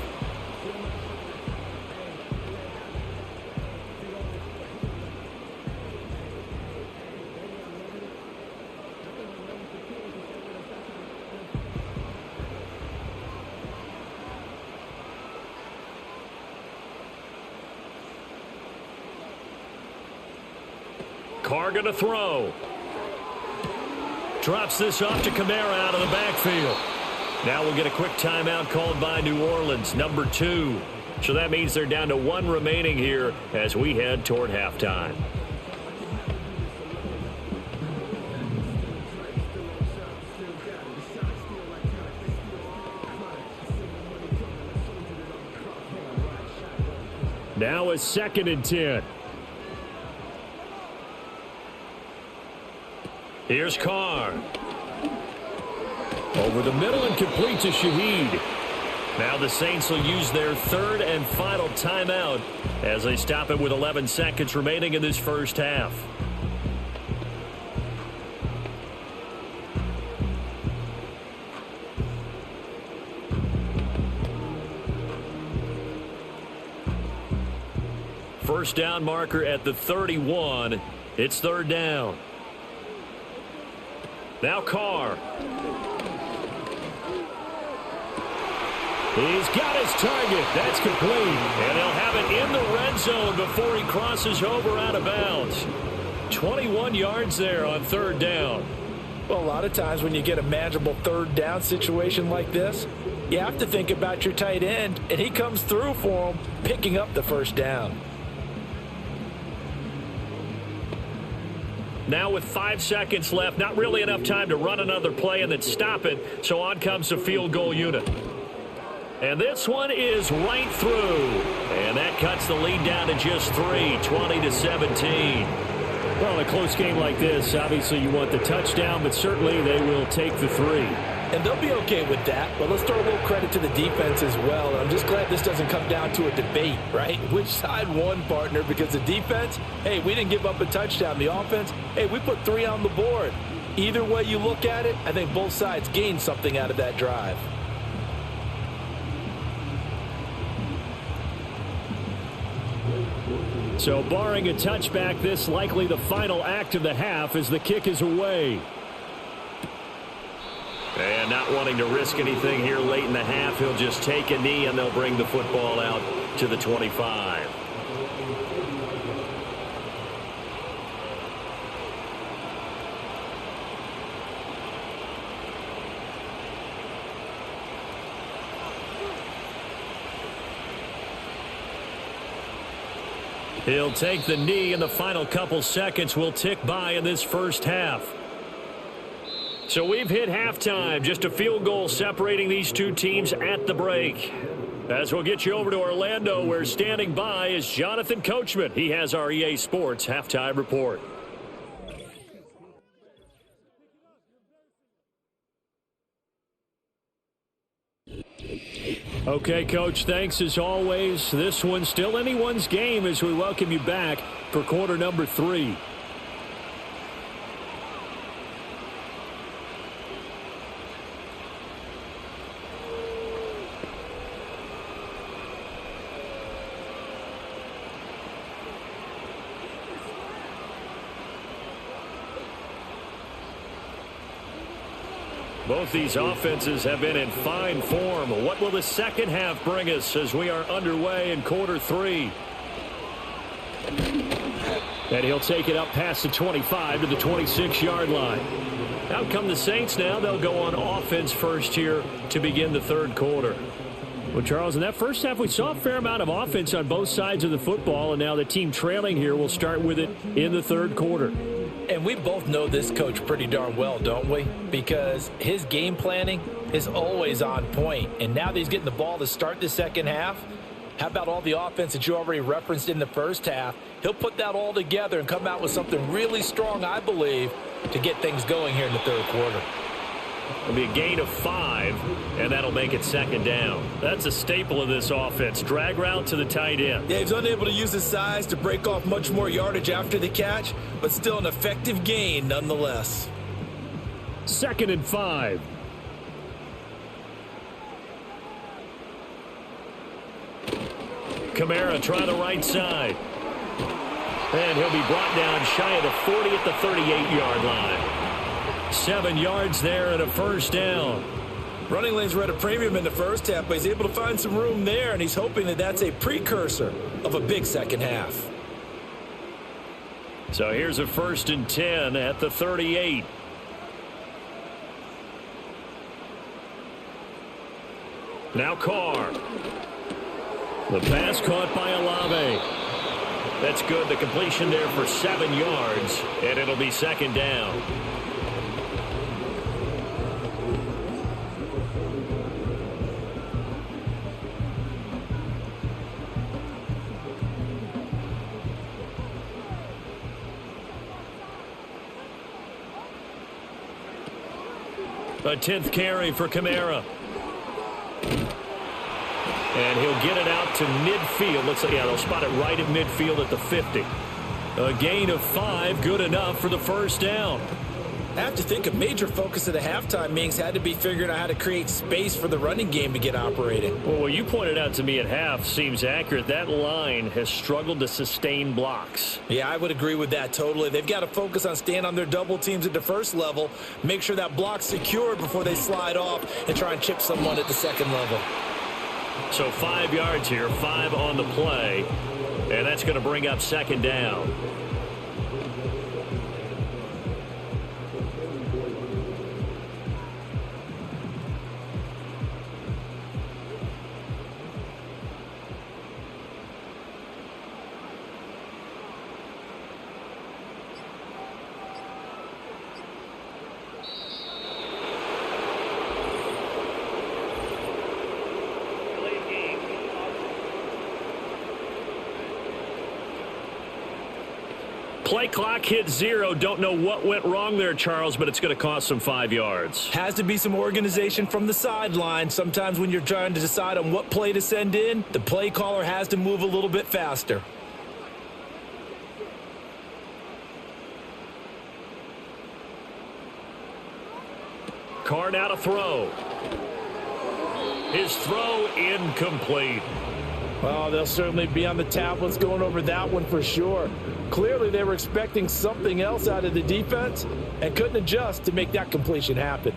Carr going to throw. Drops this off to Kamara out of the backfield. Now we'll get a quick timeout called by New Orleans, number 2. So that means they're down to 1 remaining here as we head toward halftime. Now a 2nd and 10. Here's Carr. Over the middle and complete to Shaheed. Now the Saints will use their 3rd and final timeout as they stop it with 11 seconds remaining in this first half. First down marker at the 31. It's third down. Now Carr. He's got his target. That's complete. And they'll have it in the red zone before he crosses over out of bounds. 21 yards there on third down. Well, a lot of times when you get a manageable third down situation like this, you have to think about your tight end, and he comes through for him, picking up the first down. Now with 5 seconds left, not really enough time to run another play and then stop it, so on comes the field goal unit. And this one is right through. And that cuts the lead down to just 3, 20-17. Well, in a close game like this, obviously you want the touchdown, but certainly they will take the 3. And they'll be okay with that, but let's throw a little credit to the defense as well. And I'm just glad this doesn't come down to a debate, right? Which side won, partner? Because the defense, hey, we didn't give up a touchdown. The offense, hey, we put 3 on the board. Either way you look at it, I think both sides gained something out of that drive. So barring a touchback, this likely the final act of the half as the kick is away. And not wanting to risk anything here late in the half, he'll just take a knee and they'll bring the football out to the 25. He'll take the knee, and the final couple seconds will tick by in this first half. So we've hit halftime. Just a field goal separating these two teams at the break. As we'll get you over to Orlando, where standing by is Jonathan Coachman. He has our EA Sports halftime report. Okay, Coach, thanks as always. This one's still anyone's game as we welcome you back for quarter number 3. Both these offenses have been in fine form. What will the second half bring us as we are underway in quarter 3? And he'll take it up past the 25 to the 26-yard line. Out come the Saints now. They'll go on offense first here to begin the third quarter. Well, Charles, in that first half, we saw a fair amount of offense on both sides of the football, and now the team trailing here will start with it in the third quarter. And we both know this coach pretty darn well, don't we? Because his game planning is always on point. And now that he's getting the ball to start the second half, how about all the offense that you already referenced in the first half? He'll put that all together and come out with something really strong, I believe, to get things going here in the third quarter. It'll be a gain of 5, and that'll make it second down. That's a staple of this offense. Drag route to the tight end. Yeah, he's unable to use his size to break off much more yardage after the catch, but still an effective gain nonetheless. 2nd and 5. Kamara try the right side. And he'll be brought down shy of the 40 at the 38-yard line. 7 yards there and a first down. Running lanes were at a premium in the first half, but he's able to find some room there, and he's hoping that that's a precursor of a big second half. So here's a 1st and 10 at the 38. Now Carr. The pass caught by Olave. That's good. The completion there for 7 yards, and it'll be second down. A 10th carry for Kamara. And he'll get it out to midfield. Looks like, yeah, they'll spot it right at midfield at the 50. A gain of 5, good enough for the first down. I have to think a major focus of the halftime meetings had to be figuring out how to create space for the running game to get operating. Well, what you pointed out to me at half seems accurate. That line has struggled to sustain blocks. Yeah, I would agree with that totally. They've got to focus on staying on their double teams at the first level, make sure that block's secured before they slide off and try and chip someone at the second level. So 5 yards here, 5 on the play, and that's going to bring up second down. Play clock hit 0. Don't know what went wrong there, Charles, but it's going to cost them 5 yards. Has to be some organization from the sideline. Sometimes when you're trying to decide on what play to send in, the play caller has to move a little bit faster. Carr now to throw. His throw incomplete. Well, they'll certainly be on the tablets going over that one for sure. Clearly, they were expecting something else out of the defense and couldn't adjust to make that completion happen.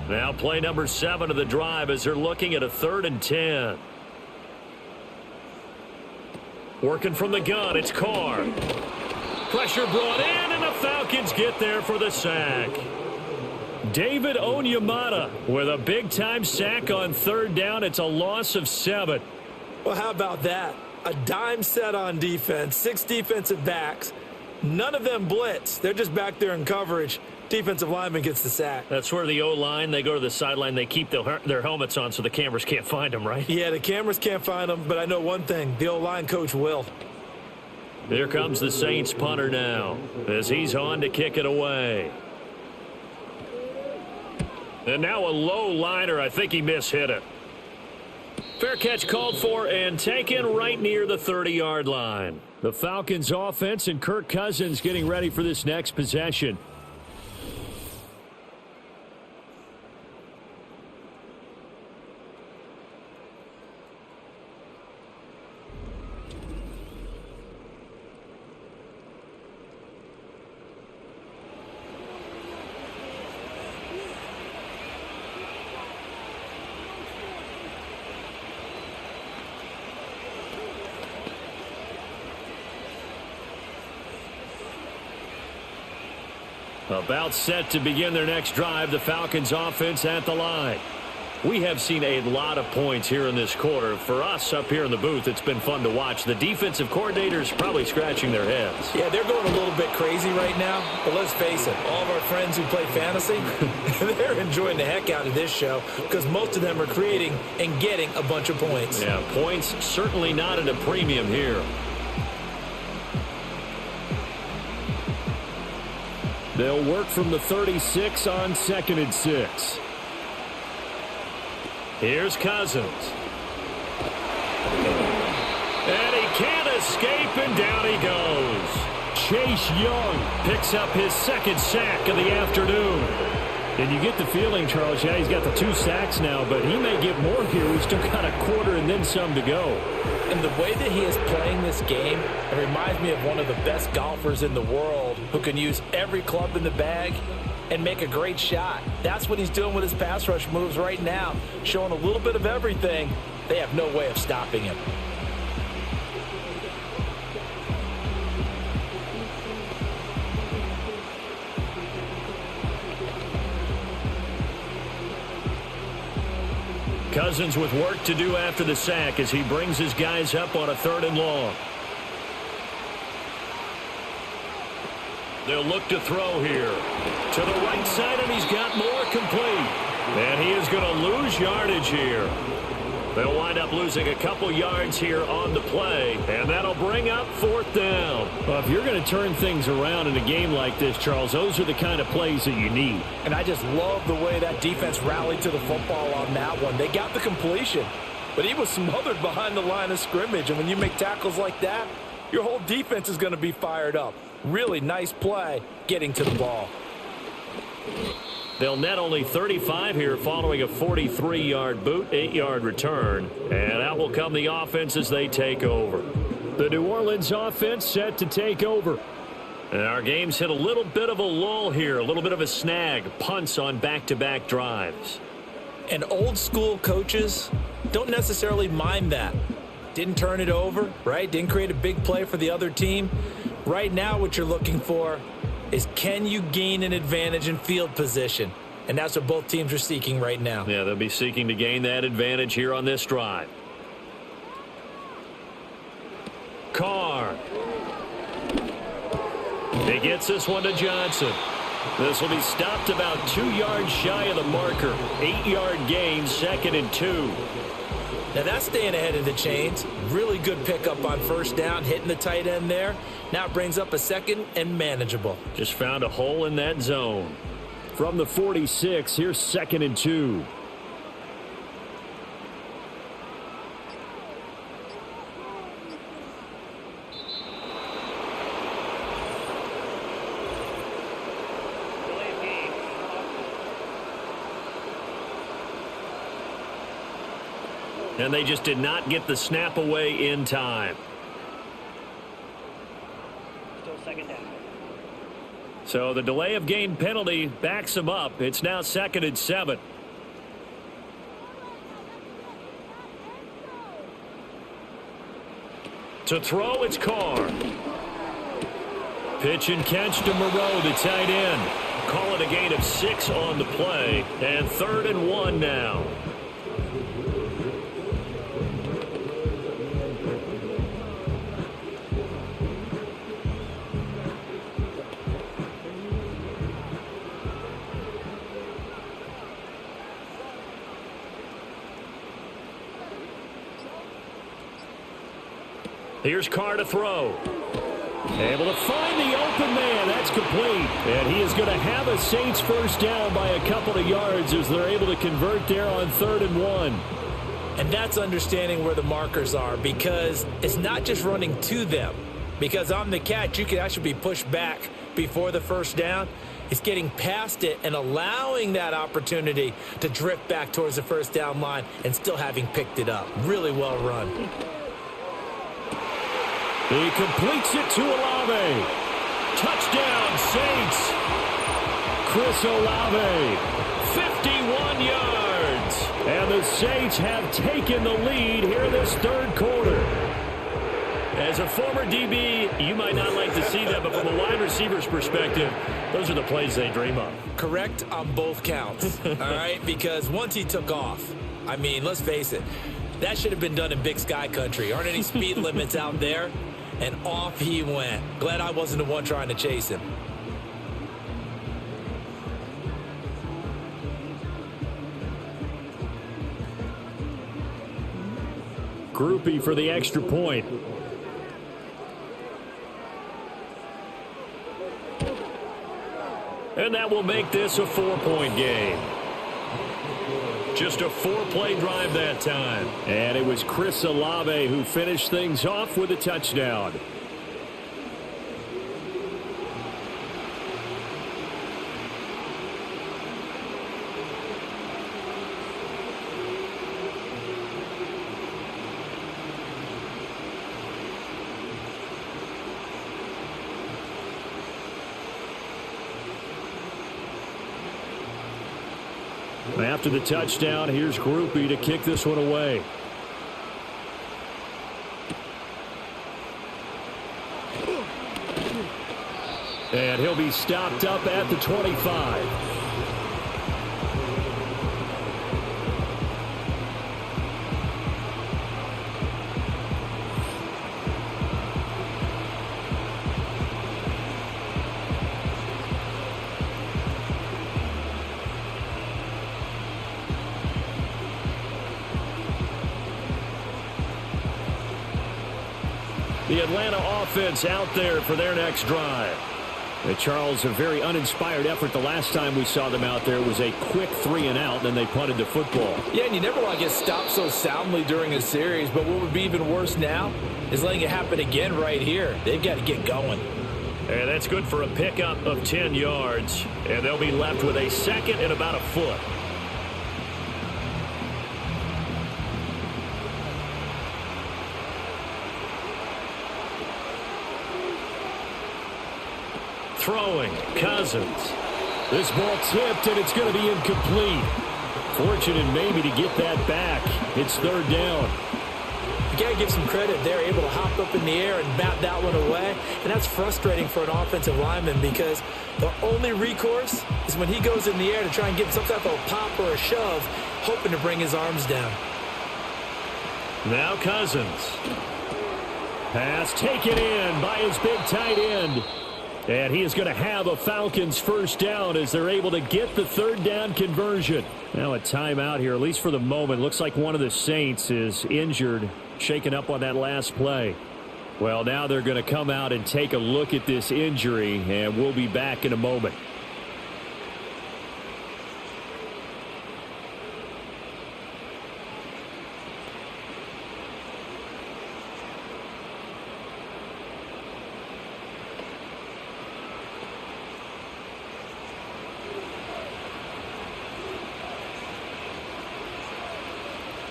Now play number 7 of the drive as they're looking at a 3rd and 10. Working from the gun, it's Carr. Pressure brought in, and the Falcons get there for the sack. David Onyemata with a big-time sack on 3rd down. It's a loss of 7. Well, how about that? A dime set on defense, 6 defensive backs. None of them blitz. They're just back there in coverage. Defensive lineman gets the sack. That's where the O-line, they go to the sideline, they keep their helmets on so the cameras can't find them, right? Yeah, the cameras can't find them, but I know one thing. The O-line coach will. Here comes the Saints punter now as he's on to kick it away. And now a low liner. I think he mishit it. Fair catch called for and taken right near the 30-yard line. The Falcons offense and Kirk Cousins getting ready for this next possession. About set to begin their next drive, the Falcons offense at the line. We have seen a lot of points here in this quarter. For us up here in the booth, it's been fun to watch. The defensive coordinators probably scratching their heads. Yeah, they're going a little bit crazy right now. But let's face it, all of our friends who play fantasy, they're enjoying the heck out of this show because most of them are creating and getting a bunch of points. Yeah, points certainly not at a premium here. They'll work from the 36 on 2nd and 6. Here's Cousins. And he can't escape, and down he goes. Chase Young picks up his 2nd sack of the afternoon. And you get the feeling, Charles, yeah, he's got the 2 sacks now, but he may get more here. He's still got a quarter and then some to go. And the way that he is playing this game, it reminds me of one of the best golfers in the world who can use every club in the bag and make a great shot. That's what he's doing with his pass rush moves right now, showing a little bit of everything. They have no way of stopping him. Cousins with work to do after the sack as he brings his guys up on a 3rd and long. They'll look to throw here. To the right side, and he's got more complete. And he is going to lose yardage here. They'll wind up losing a couple yards here on the play, and that'll bring up 4th down. Well, if you're going to turn things around in a game like this, Charles, those are the kind of plays that you need. And I just love the way that defense rallied to the football on that one. They got the completion, but he was smothered behind the line of scrimmage. And when you make tackles like that, your whole defense is going to be fired up. Really nice play getting to the ball. They'll net only 35 here following a 43-yard boot, 8-yard return. And out will come the offense as they take over. The New Orleans offense set to take over. And our game's hit a little bit of a lull here, a little bit of a snag, punts on back-to-back drives. And old school coaches don't necessarily mind that. Didn't turn it over, right? Didn't create a big play for the other team. Right now what you're looking for is, can you gain an advantage in field position? And that's what both teams are seeking right now. Yeah, they'll be seeking to gain that advantage here on this drive. Carr. He gets this one to Johnson. This will be stopped about 2 yards shy of the marker. 8-yard gain, 2nd and 2. Now that's staying ahead of the chains. Really good pickup on first down, hitting the tight end there. Now it brings up a 2nd and manageable. Just found a hole in that zone. From the 46, here's 2nd and 2. And they just did not get the snap away in time. Still 2nd down. So the delay of game penalty backs them up. It's now 2nd and 7. To throw, it's Carr. Pitch and catch to Moreau, the tight end. Call it a gain of 6 on the play. And 3rd and 1 now. Here's Carr to throw. Able to find the open man. That's complete. And he is going to have a Saints first down by a couple of yards as they're able to convert there on 3rd and 1. And that's understanding where the markers are, because it's not just running to them. Because on the catch, you can actually be pushed back before the first down. It's getting past it and allowing that opportunity to drift back towards the first down line and still having picked it up. Really well run. He completes it to Olave. Touchdown, Saints. Chris Olave, 51 yards. And the Saints have taken the lead here in this 3rd quarter. As a former DB, you might not like to see that, but from a wide receiver's perspective, those are the plays they dream of. Correct on both counts, all right? Because once he took off, I mean, let's face it, that should have been done in Big Sky country. Aren't any speed limits out there? And off he went. Glad I wasn't the one trying to chase him. Groupie for the extra point. And that will make this a 4-point game. Just a 4-play drive that time. And it was Chris Olave who finished things off with a touchdown. After the touchdown, here's Groupie to kick this one away. And he'll be stopped up at the 25. The Atlanta offense out there for their next drive. Charles, a very uninspired effort. The last time we saw them out there was a quick 3-and-out, and then they punted the football. Yeah, and you never want to get stopped so soundly during a series, but what would be even worse now is letting it happen again right here. They've got to get going. And that's good for a pickup of 10 yards. And they'll be left with a second and about a foot. Throwing, Cousins. This ball tipped, and it's going to be incomplete. Fortunate maybe to get that back. It's third down. You got to give some credit. They're able to hop up in the air and bat that one away. And that's frustrating for an offensive lineman because the only recourse is when he goes in the air to try and get some type of pop or a shove, hoping to bring his arms down. Now Cousins. Pass taken in by his big tight end. And he is going to have a Falcons first down as they're able to get the third down conversion. Now a timeout here, at least for the moment. Looks like one of the Saints is injured, shaken up on that last play. Well, now they're going to come out and take a look at this injury, and we'll be back in a moment.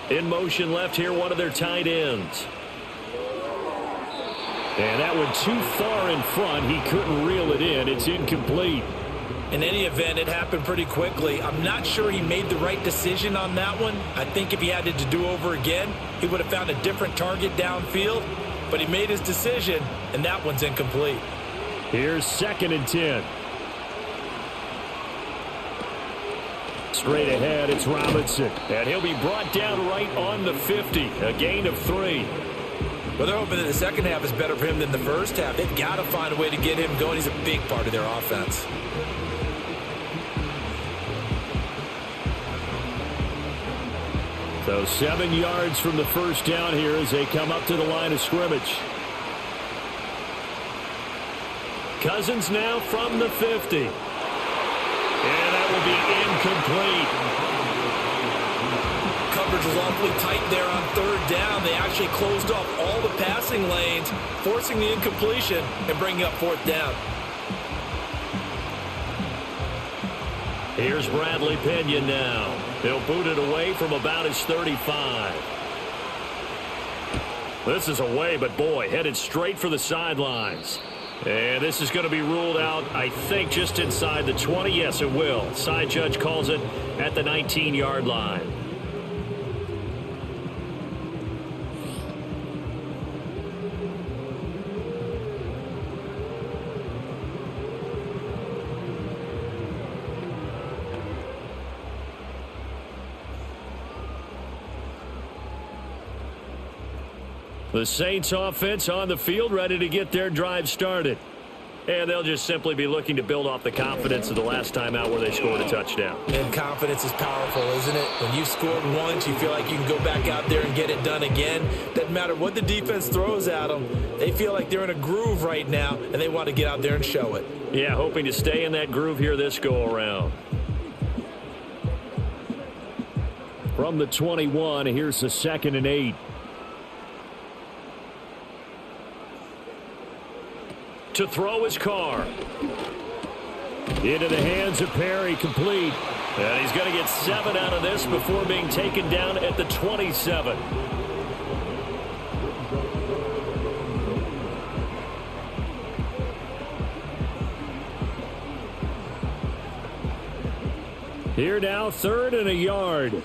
In motion left here, one of their tight ends. And that one too far in front. He couldn't reel it in. It's incomplete. In any event, it happened pretty quickly. I'm not sure he made the right decision on that one. I think if he had it to do over again, he would have found a different target downfield. But he made his decision, and that one's incomplete. Here's 2nd and 10. Straight ahead, it's Robinson. And he'll be brought down right on the 50. A gain of 3. Well, they're hoping that the second half is better for him than the first half. They've got to find a way to get him going. He's a big part of their offense. So 7 yards from the first down here as they come up to the line of scrimmage. Cousins now from the 50. And that will be incomplete. Coverage was awfully tight there on third down. They actually closed off all the passing lanes, forcing the incompletion and bringing up fourth down. Here's Bradley Pinion now. He'll boot it away from about his 35. This is away, but boy, headed straight for the sidelines. And this is going to be ruled out, I think, just inside the 20. Yes, it will. Side judge calls it at the 19-yard line. The Saints offense on the field, ready to get their drive started. And they'll just simply be looking to build off the confidence of the last time out where they scored a touchdown. And confidence is powerful, isn't it? When you've scored once, you feel like you can go back out there and get it done again. Doesn't matter what the defense throws at them. They feel like they're in a groove right now, and they want to get out there and show it. Yeah, hoping to stay in that groove here this go-around. From the 21, here's the 2nd and 8. To throw his car. Into the hands of Perry, complete. And he's going to get 7 out of this before being taken down at the 27. Here now, 3rd and a yard.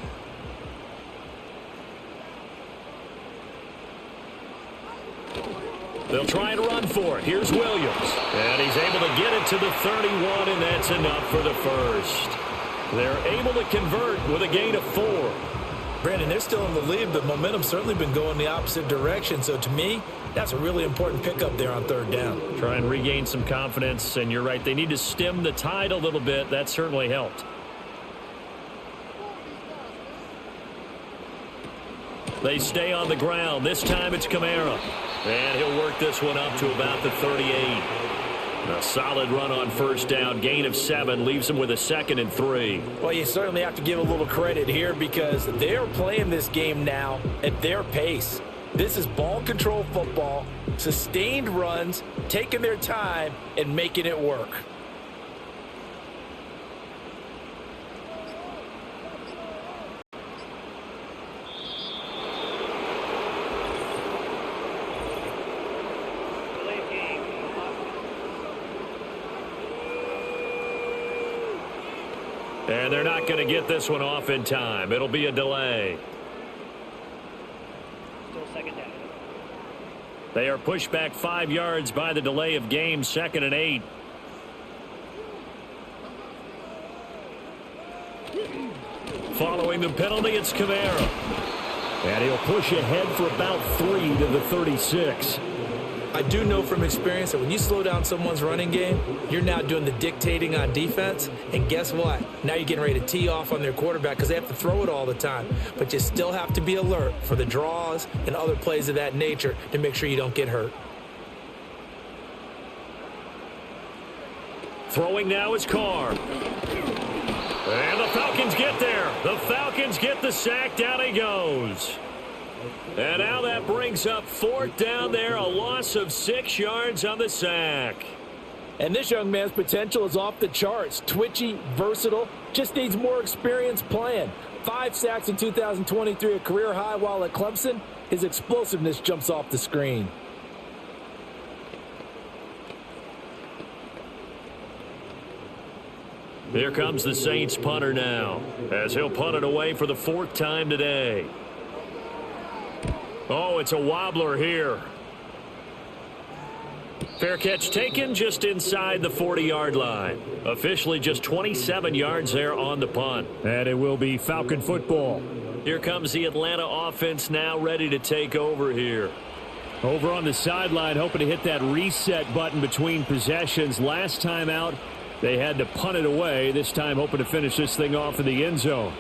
They'll try and run for it. Here's Williams. And he's able to get it to the 31, and that's enough for the first. They're able to convert with a gain of 4. Brandon, they're still in the lead, but momentum's certainly been going the opposite direction. So to me, that's a really important pickup there on third down. Try and regain some confidence, and you're right. They need to stem the tide a little bit. That certainly helped. They stay on the ground. This time it's Kamara. And he'll work this one up to about the 38. A solid run on first down. Gain of 7 leaves him with a 2nd and 3. Well, you certainly have to give a little credit here because they're playing this game now at their pace. This is ball control football, sustained runs, taking their time, and making it work. And they're not going to get this one off in time. It'll be a delay. Still second down. They are pushed back 5 yards by the delay of game, 2nd and 8. Following the penalty, it's Kamara. And he'll push ahead for about 3 to the 36. I do know from experience that when you slow down someone's running game, you're now doing the dictating on defense. And guess what? Now you're getting ready to tee off on their quarterback because they have to throw it all the time. But you still have to be alert for the draws and other plays of that nature to make sure you don't get hurt. Throwing now is Carr. And the Falcons get there. The Falcons get the sack. Down he goes. And now that brings up 4th down there, a loss of 6 yards on the sack. And this young man's potential is off the charts. Twitchy, versatile, just needs more experience playing. 5 sacks in 2023, a career high, while at Clemson, his explosiveness jumps off the screen. Here comes the Saints punter now, as he'll punt it away for the 4th time today. Oh, it's a wobbler here. Fair catch taken just inside the 40-yard line. Officially just 27 yards there on the punt. And it will be Falcon football. Here comes the Atlanta offense now ready to take over here. Over on the sideline, hoping to hit that reset button between possessions. Last time out, they had to punt it away. This time hoping to finish this thing off in the end zone.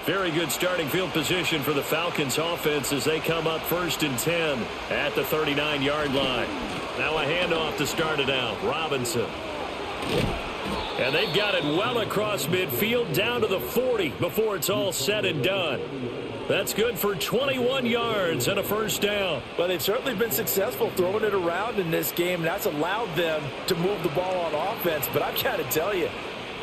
Very good starting field position for the Falcons offense as they come up 1st and 10 at the 39-yard line. Now a handoff to start it out. Robinson. And they've got it well across midfield down to the 40 before it's all said and done. That's good for 21 yards and a 1st down. Well, they've certainly been successful throwing it around in this game. That's allowed them to move the ball on offense. But I've got to tell you,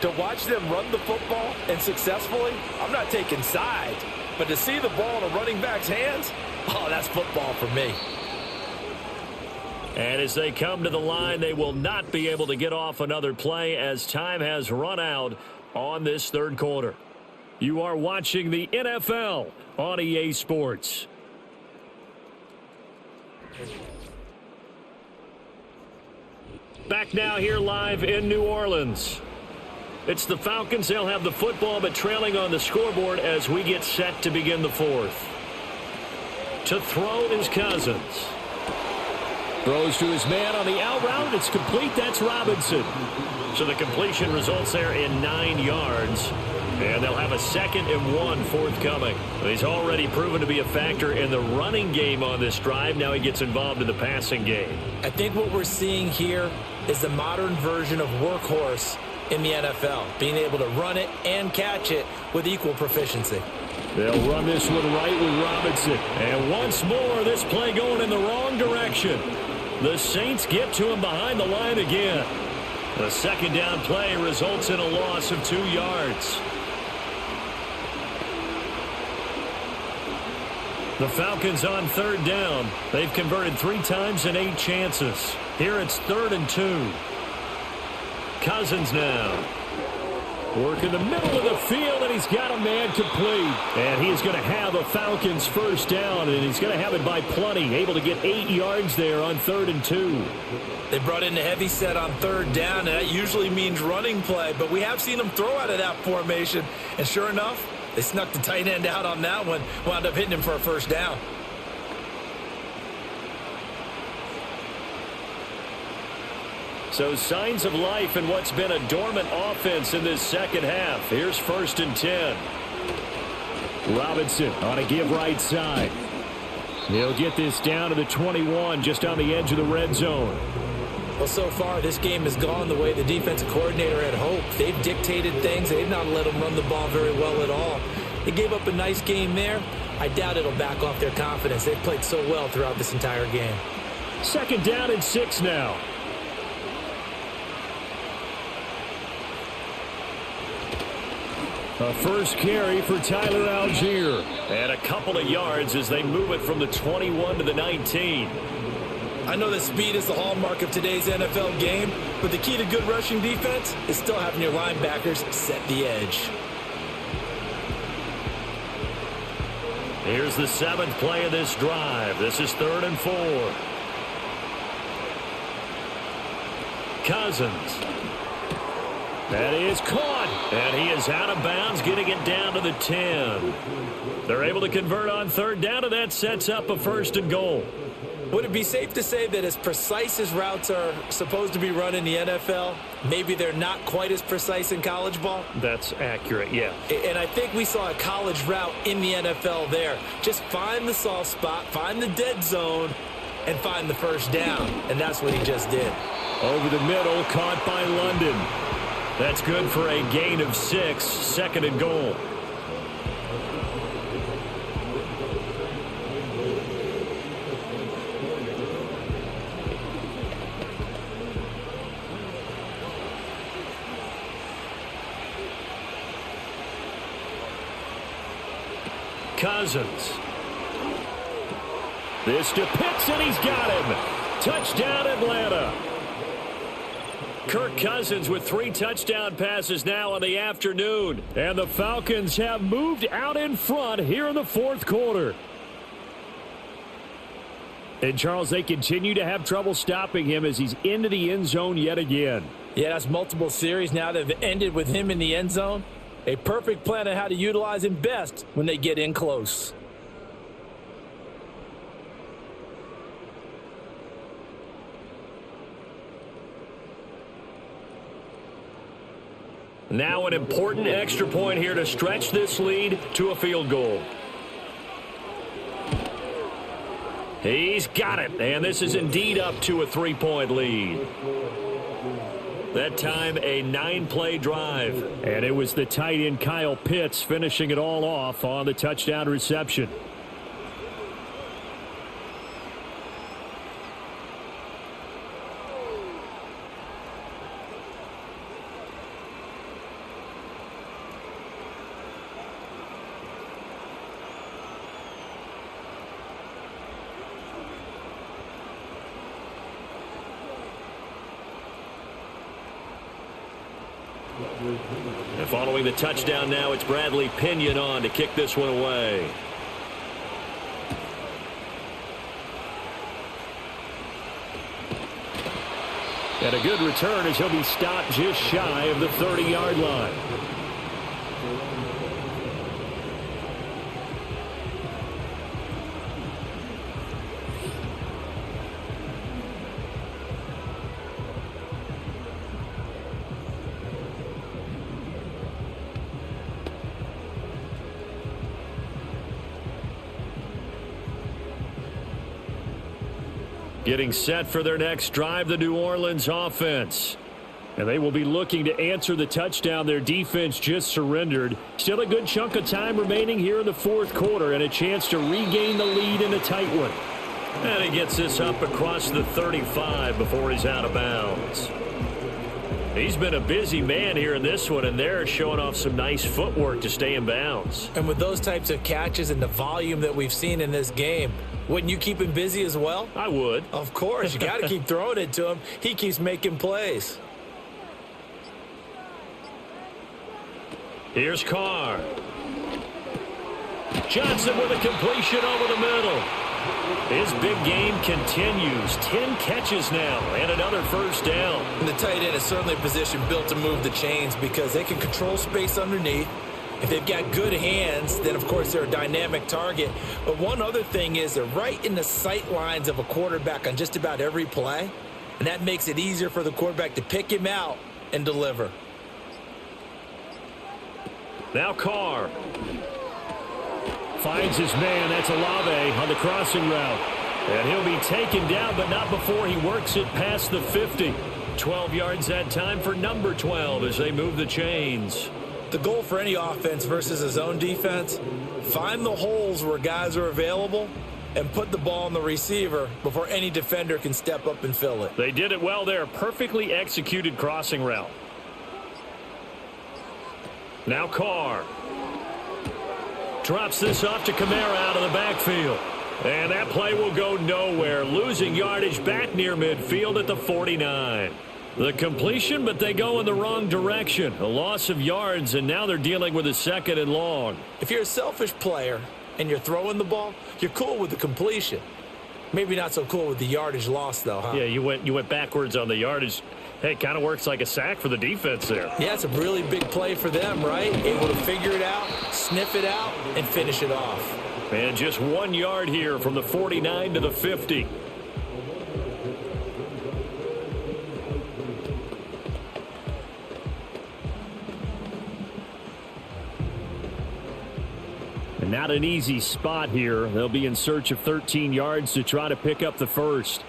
to watch them run the football and successfully, I'm not taking sides. But to see the ball in a running back's hands, oh, that's football for me. And as they come to the line, they will not be able to get off another play as time has run out on this 3rd quarter. You are watching the NFL on EA Sports. Back now here live in New Orleans. It's the Falcons. They'll have the football, but trailing on the scoreboard as we get set to begin the 4th. To throw is Cousins. Throws to his man on the out route. It's complete. That's Robinson. So the completion results there in 9 yards. And they'll have a 2nd and 1 forthcoming. He's already proven to be a factor in the running game on this drive. Now he gets involved in the passing game. I think what we're seeing here is the modern version of workhorse in the NFL, being able to run it and catch it with equal proficiency. They'll run this one right with Robinson. And once more, this play going in the wrong direction. The Saints get to him behind the line again. The 2nd down play results in a loss of 2 yards. The Falcons on 3rd down. They've converted 3 times in 8 chances. Here it's 3rd and 2. Cousins now. Work in the middle of the field, and he's got a man complete. And he's going to have a Falcons 1st down, and he's going to have it by plenty. Able to get 8 yards there on 3rd and 2. They brought in the heavy set on 3rd down, and that usually means running play. But we have seen them throw out of that formation. And sure enough, they snuck the tight end out on that one. Wound up hitting him for a 1st down. So signs of life in what's been a dormant offense in this 2nd half. Here's 1st and 10. Robinson on a give right side. He'll get this down to the 21, just on the edge of the red zone. Well, so far, this game has gone the way the defensive coordinator had hoped. They've dictated things. They've not let them run the ball very well at all. They gave up a nice game there. I doubt it'll back off their confidence. They've played so well throughout this entire game. 2nd down and 6 now. A first carry for Tyler Algier. And a couple of yards as they move it from the 21 to the 19. I know that speed is the hallmark of today's NFL game, but the key to good rushing defense is still having your linebackers set the edge. Here's the 7th play of this drive. This is 3rd and 4. Cousins. That is caught. And he is out of bounds, getting it down to the 10. They're able to convert on 3rd down, and that sets up a 1st and goal. Would it be safe to say that as precise as routes are supposed to be run in the NFL, maybe they're not quite as precise in college ball? That's accurate, yeah. And I think we saw a college route in the NFL there. Just find the soft spot, find the dead zone, and find the 1st down. And that's what he just did. Over the middle, caught by London. That's good for a gain of 6, 2nd and goal. Cousins. This to Pitts, and he's got him. Touchdown, Atlanta. Kirk Cousins with 3 touchdown passes now in the afternoon. And the Falcons have moved out in front here in the 4th quarter. And, Charles, they continue to have trouble stopping him as he's into the end zone yet again. Yeah, that's multiple series now that have ended with him in the end zone. A perfect plan on how to utilize him best when they get in close. Now an important extra point here to stretch this lead to a field goal. He's got it, and this is indeed up to a 3-point lead. That time a 9-play drive. And it was the tight end Kyle Pitts finishing it all off on the touchdown reception. And following the touchdown now, it's Bradley Pinion on to kick this one away. And a good return as he'll be stopped just shy of the 30-yard line. Getting set for their next drive, the New Orleans offense. And they will be looking to answer the touchdown their defense just surrendered. Still a good chunk of time remaining here in the 4th quarter and a chance to regain the lead in a tight one. And he gets this up across the 35 before he's out of bounds. He's been a busy man here in this one, and they're showing off some nice footwork to stay in bounds. And with those types of catches and the volume that we've seen in this game, wouldn't you keep him busy as well? I would. Of course. You got to keep throwing it to him. He keeps making plays. Here's Carr. Johnson with a completion over the middle. His big game continues. 10 catches now and another 1st down. And the tight end is certainly a position built to move the chains because they can control space underneath. If they've got good hands, then, of course, they're a dynamic target. But one other thing is they're right in the sight lines of a quarterback on just about every play. And that makes it easier for the quarterback to pick him out and deliver. Now Carr. Finds his man. That's Olave on the crossing route. And he'll be taken down, but not before he works it past the 50. 12 yards that time for number 12 as they move the chains. The goal for any offense versus his own defense, find the holes where guys are available and put the ball on the receiver before any defender can step up and fill it. They did it well there. Perfectly executed crossing route. Now Carr. Drops this off to Kamara out of the backfield. And that play will go nowhere. Losing yardage back near midfield at the 49. The completion, but they go in the wrong direction. A loss of yards, and now they're dealing with a 2nd and long. If you're a selfish player and you're throwing the ball, you're cool with the completion. Maybe not so cool with the yardage loss, though, huh? Yeah, you went backwards on the yardage. Hey, it kind of works like a sack for the defense there. Yeah, it's a really big play for them, right? Able to figure it out, sniff it out, and finish it off. And just 1 yard here from the 49 to the 50. And not an easy spot here. They'll be in search of 13 yards to try to pick up the first.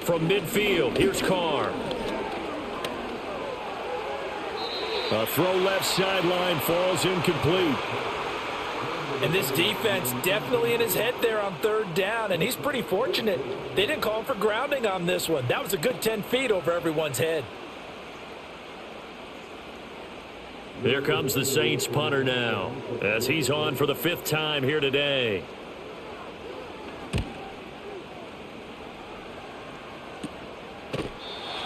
From midfield, here's Carr. A throw left sideline, falls incomplete. And this defense definitely in his head there on 3rd down, and he's pretty fortunate. They didn't call for grounding on this one. That was a good 10 feet over everyone's head. Here comes the Saints punter now, as he's on for the 5th time here today.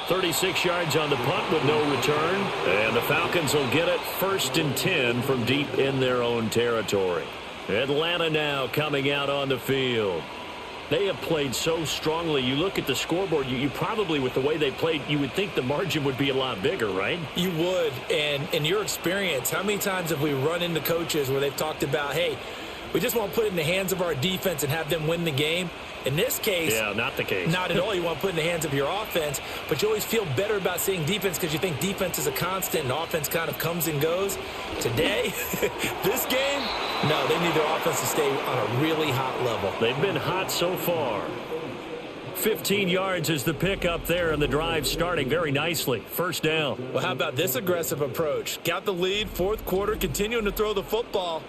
.36 yards on the punt with no return. And the Falcons will get it 1st and 10 from deep in their own territory. Atlanta now coming out on the field. They have played so strongly. You look at the scoreboard, you probably, with the way they played, you would think the margin would be a lot bigger, right? You would. And in your experience, how many times have we run into coaches where they've talked about, hey, we just want to put it in the hands of our defense and have them win the game? In this case, yeah, not the case. Not at all. You want to put it in the hands of your offense, but you always feel better about seeing defense because you think defense is a constant and offense kind of comes and goes. Today, this game, no, they need their offense to stay on a really hot level. They've been hot so far. 15 yards is the pickup there, and the drive starting very nicely. 1st down. Well, how about this aggressive approach? Got the lead, 4th quarter, continuing to throw the football.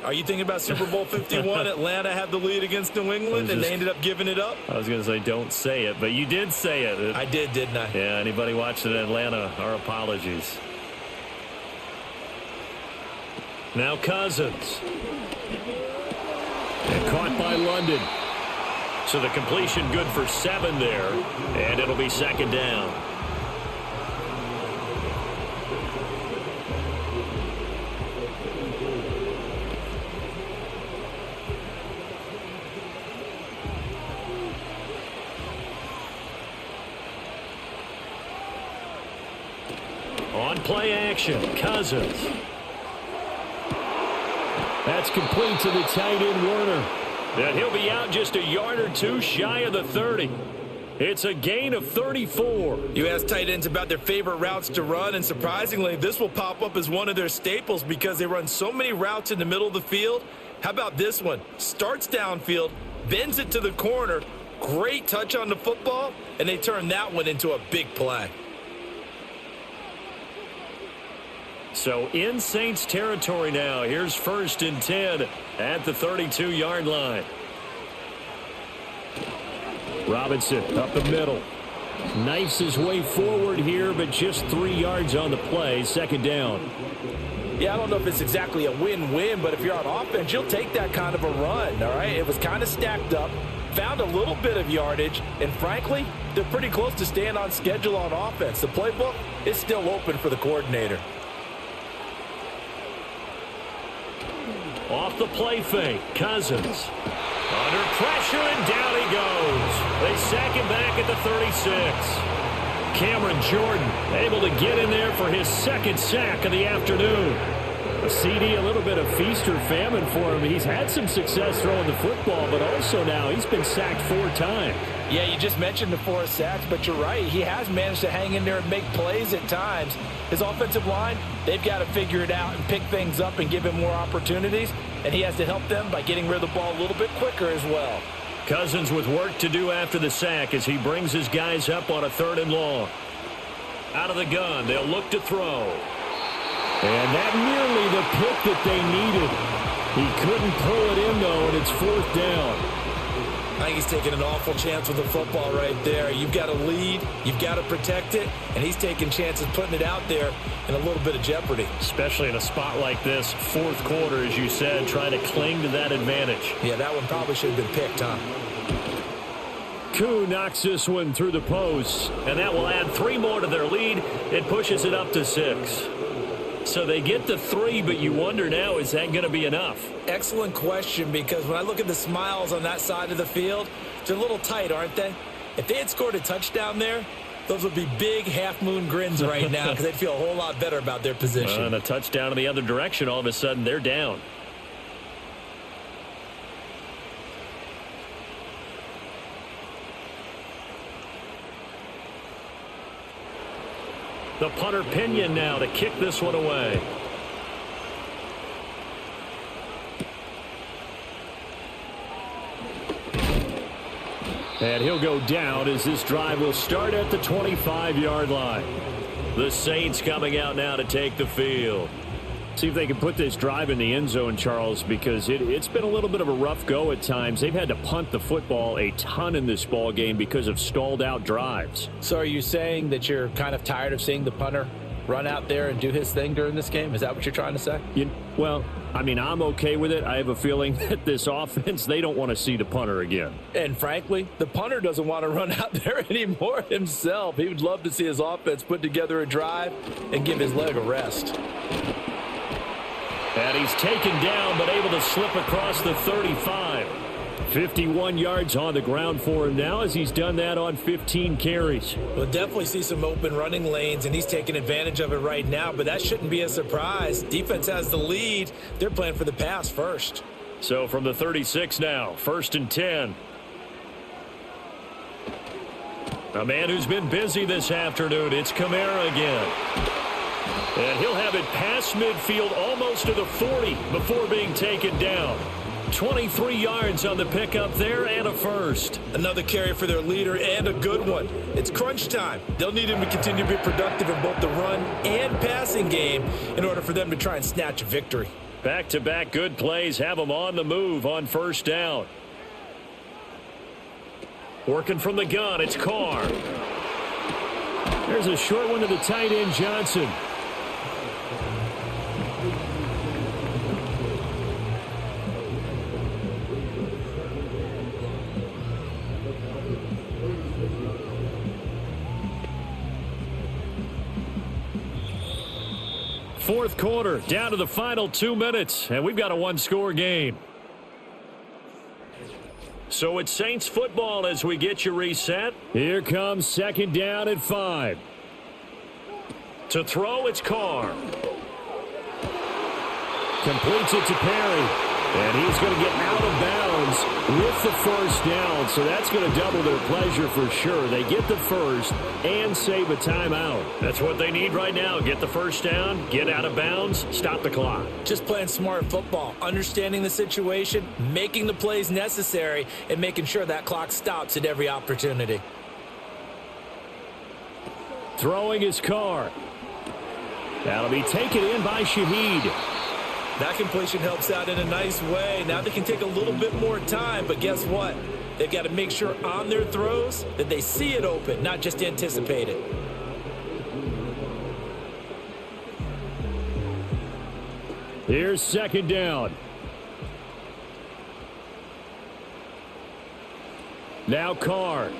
Are you thinking about Super Bowl 51? Atlanta had the lead against New England, and they ended up giving it up? I was going to say don't say it, but you did say it. I did, didn't I? Yeah, anybody watching Atlanta, our apologies. Now Cousins. And caught by London. So the completion good for 7 there, and it'll be 2nd down. On play action, Cousins. That's complete to the tight end, Werner. And he'll be out just a yard or two shy of the 30. It's a gain of 34. You ask tight ends about their favorite routes to run, and surprisingly, this will pop up as one of their staples because they run so many routes in the middle of the field. How about this one? Starts downfield, bends it to the corner, great touch on the football, and they turn that one into a big play. So in Saints territory now. Here's 1st and 10 at the 32-yard line. Robinson up the middle. Knifes his way forward here, but just 3 yards on the play. 2nd down. Yeah, I don't know if it's exactly a win-win, but if you're on offense, you'll take that kind of a run, all right? It was kind of stacked up, found a little bit of yardage, and frankly, they're pretty close to staying on schedule on offense. The playbook is still open for the coordinator. Off the play fake, Cousins. Under pressure, and down he goes. They sack him back at the 36. Cameron Jordan able to get in there for his 2nd sack of the afternoon. A CD, a little bit of feast or famine for him. He's had some success throwing the football, but also now he's been sacked 4 times. Yeah, you just mentioned the 4 sacks, but you're right. He has managed to hang in there and make plays at times. His offensive line, they've got to figure it out and pick things up and give him more opportunities, and he has to help them by getting rid of the ball a little bit quicker as well. Cousins with work to do after the sack as he brings his guys up on a 3rd and long. Out of the gun, they'll look to throw. And that nearly the pick that they needed. He couldn't pull it in, though, and it's 4th down. I think he's taking an awful chance with the football right there. You've got to lead, you've got to protect it, and he's taking chances putting it out there in a little bit of jeopardy. Especially in a spot like this, 4th quarter, as you said, trying to cling to that advantage. Yeah, that one probably should have been picked, huh? Koo knocks this one through the post. And that will add 3 more to their lead. It pushes it up to 6. So they get the 3, but you wonder now, is that going to be enough? Excellent question, because when I look at the smiles on that side of the field, they're a little tight, aren't they? If they had scored a touchdown there, those would be big half-moon grins right now because they'd feel a whole lot better about their position. And a touchdown in the other direction, all of a sudden they're down. The punter Pinion now to kick this one away. And he'll go down as this drive will start at the 25-yard line. The Saints coming out now to take the field. See if they can put this drive in the end zone, Charles, because it's been a little bit of a rough go at times. They've had to punt the football a ton in this ball game because of stalled out drives. So are you saying that you're kind of tired of seeing the punter run out there and do his thing during this game? Is that what you're trying to say? Well, I mean, I'm okay with it. I have a feeling that this offense, they don't want to see the punter again. And frankly, the punter doesn't want to run out there anymore himself. He would love to see his offense put together a drive and give his leg a rest. And he's taken down, but able to slip across the 35. 51 yards on the ground for him now as he's done that on 15 carries. We'll definitely see some open running lanes, and he's taking advantage of it right now, but that shouldn't be a surprise. Defense has the lead. They're playing for the pass first. So from the 36 now, 1st and 10. A man who's been busy this afternoon, it's Kamara again. And he'll have it past midfield almost to the 40 before being taken down. 23 yards on the pickup there and a first. Another carry for their leader and a good one. It's crunch time. They'll need him to continue to be productive in both the run and passing game in order for them to try and snatch a victory. Back-to-back good plays have them on the move on 1st down. Working from the gun, it's Carr. There's a short one to the tight end, Johnson. Fourth quarter, down to the final 2 minutes, and we've got a one-score game. So it's Saints football as we get you reset. Here comes 2nd down at 5. To throw, it's Carr. Completes it to Perry. And he's going to get out of bounds with the 1st down. So that's going to double their pleasure for sure. They get the first and save a timeout. That's what they need right now. Get the 1st down, get out of bounds, stop the clock. Just playing smart football, understanding the situation, making the plays necessary, and making sure that clock stops at every opportunity. Throwing his Carr. That'll be taken in by Shaheed. That completion helps out in a nice way. Now they can take a little bit more time, but guess what? They've got to make sure on their throws that they see it open, not just anticipate it. Here's 2nd down. Now Carr.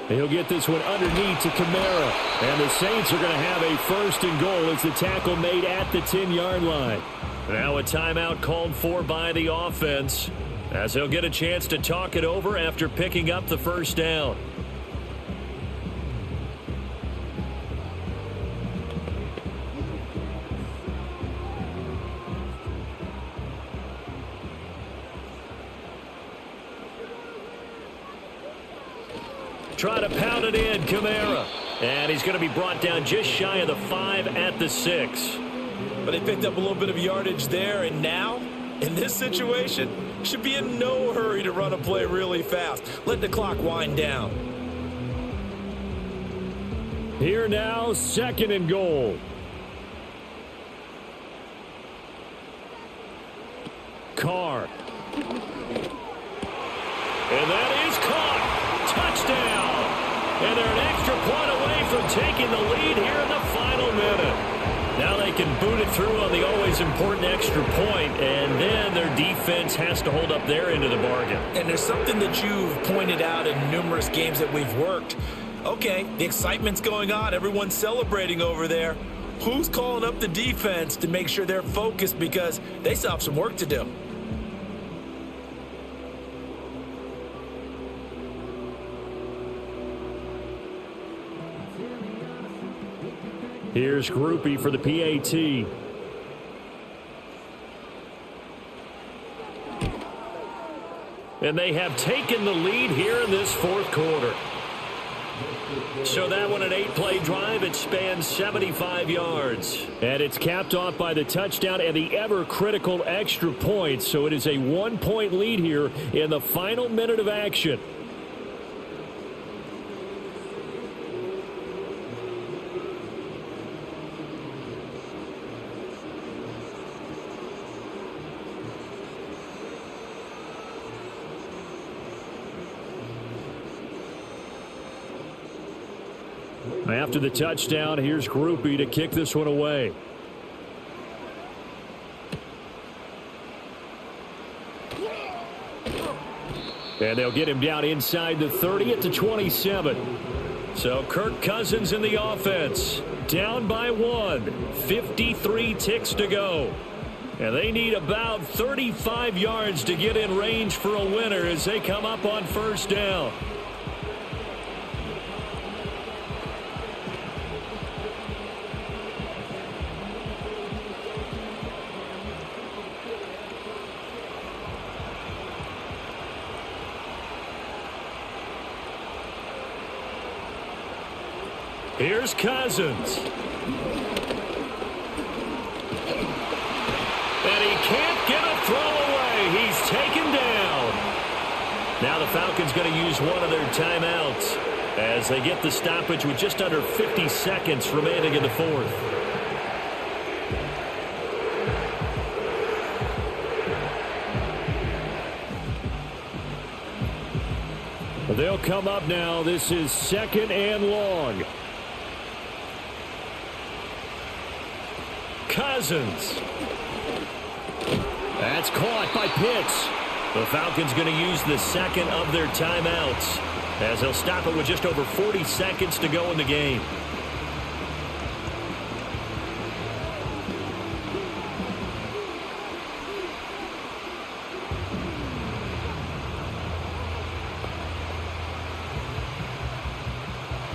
He'll get this one underneath to Kamara. And the Saints are going to have a 1st and goal as the tackle made at the 10-yard line. Now a timeout called for by the offense as they'll get a chance to talk it over after picking up the 1st down. Try to pound it in, Kamara. And he's going to be brought down just shy of the 5 at the 6. But they picked up a little bit of yardage there, and now, in this situation, should be in no hurry to run a play really fast. Let the clock wind down. Here now, 2nd and goal. Carr. And that is caught. Touchdown. And they're an extra point away from taking the lead here in the final minute. Now they can boot it through on the always important extra point, and then their defense has to hold up their end of the bargain. And there's something that you've pointed out in numerous games that we've worked. Okay, the excitement's going on. Everyone's celebrating over there. Who's calling up the defense to make sure they're focused, because they still have some work to do? Here's Groupie for the PAT. And they have taken the lead here in this fourth quarter. So that one, an 8-play drive. It spans 75 yards. And it's capped off by the touchdown and the ever-critical extra point. So it is a 1-point lead here in the final minute of action. After the touchdown, here's Groupie to kick this one away. And they'll get him down inside the 30 at the 27. So Kirk Cousins in the offense. Down by 1. 53 ticks to go. And they need about 35 yards to get in range for a winner as they come up on first down. Here's Cousins. And he can't get a throw away. He's taken down. Now the Falcons going to use one of their timeouts as they get the stoppage with just under 50 seconds remaining in the fourth. They'll come up now. This is 2nd and long. Cousins. That's caught by Pitts. The Falcons going to use the second of their timeouts as they'll stop it with just over 40 seconds to go in the game.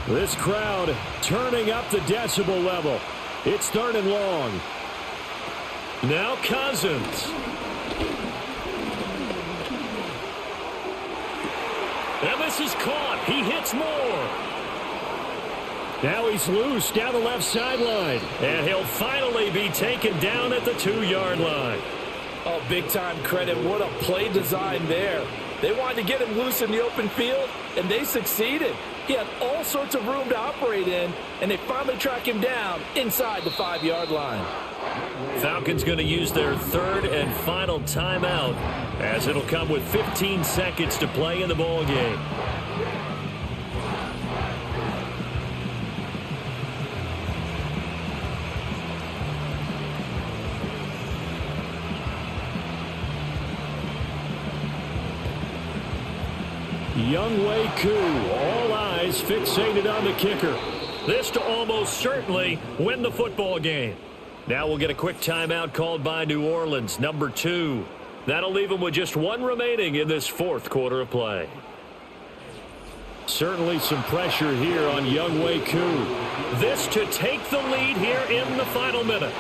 This crowd turning up the decibel level. It's 3rd and long. Now Cousins. And this is caught. He hits more. Now he's loose down the left sideline. And he'll finally be taken down at the 2-yard line. Oh, big-time credit. What a play design there. They wanted to get him loose in the open field, and they succeeded. He had all sorts of room to operate in, and they finally track him down inside the 5-yard line. Falcons going to use their 3rd and final timeout as it'll come with 15 seconds to play in the ball game. Younghoe Koo, all eyes fixated on the kicker. This to almost certainly win the football game. Now we'll get a quick timeout called by New Orleans, number 2. That'll leave them with just 1 remaining in this 4th quarter of play. Certainly some pressure here on Younghoe Koo. This to take the lead here in the final minute.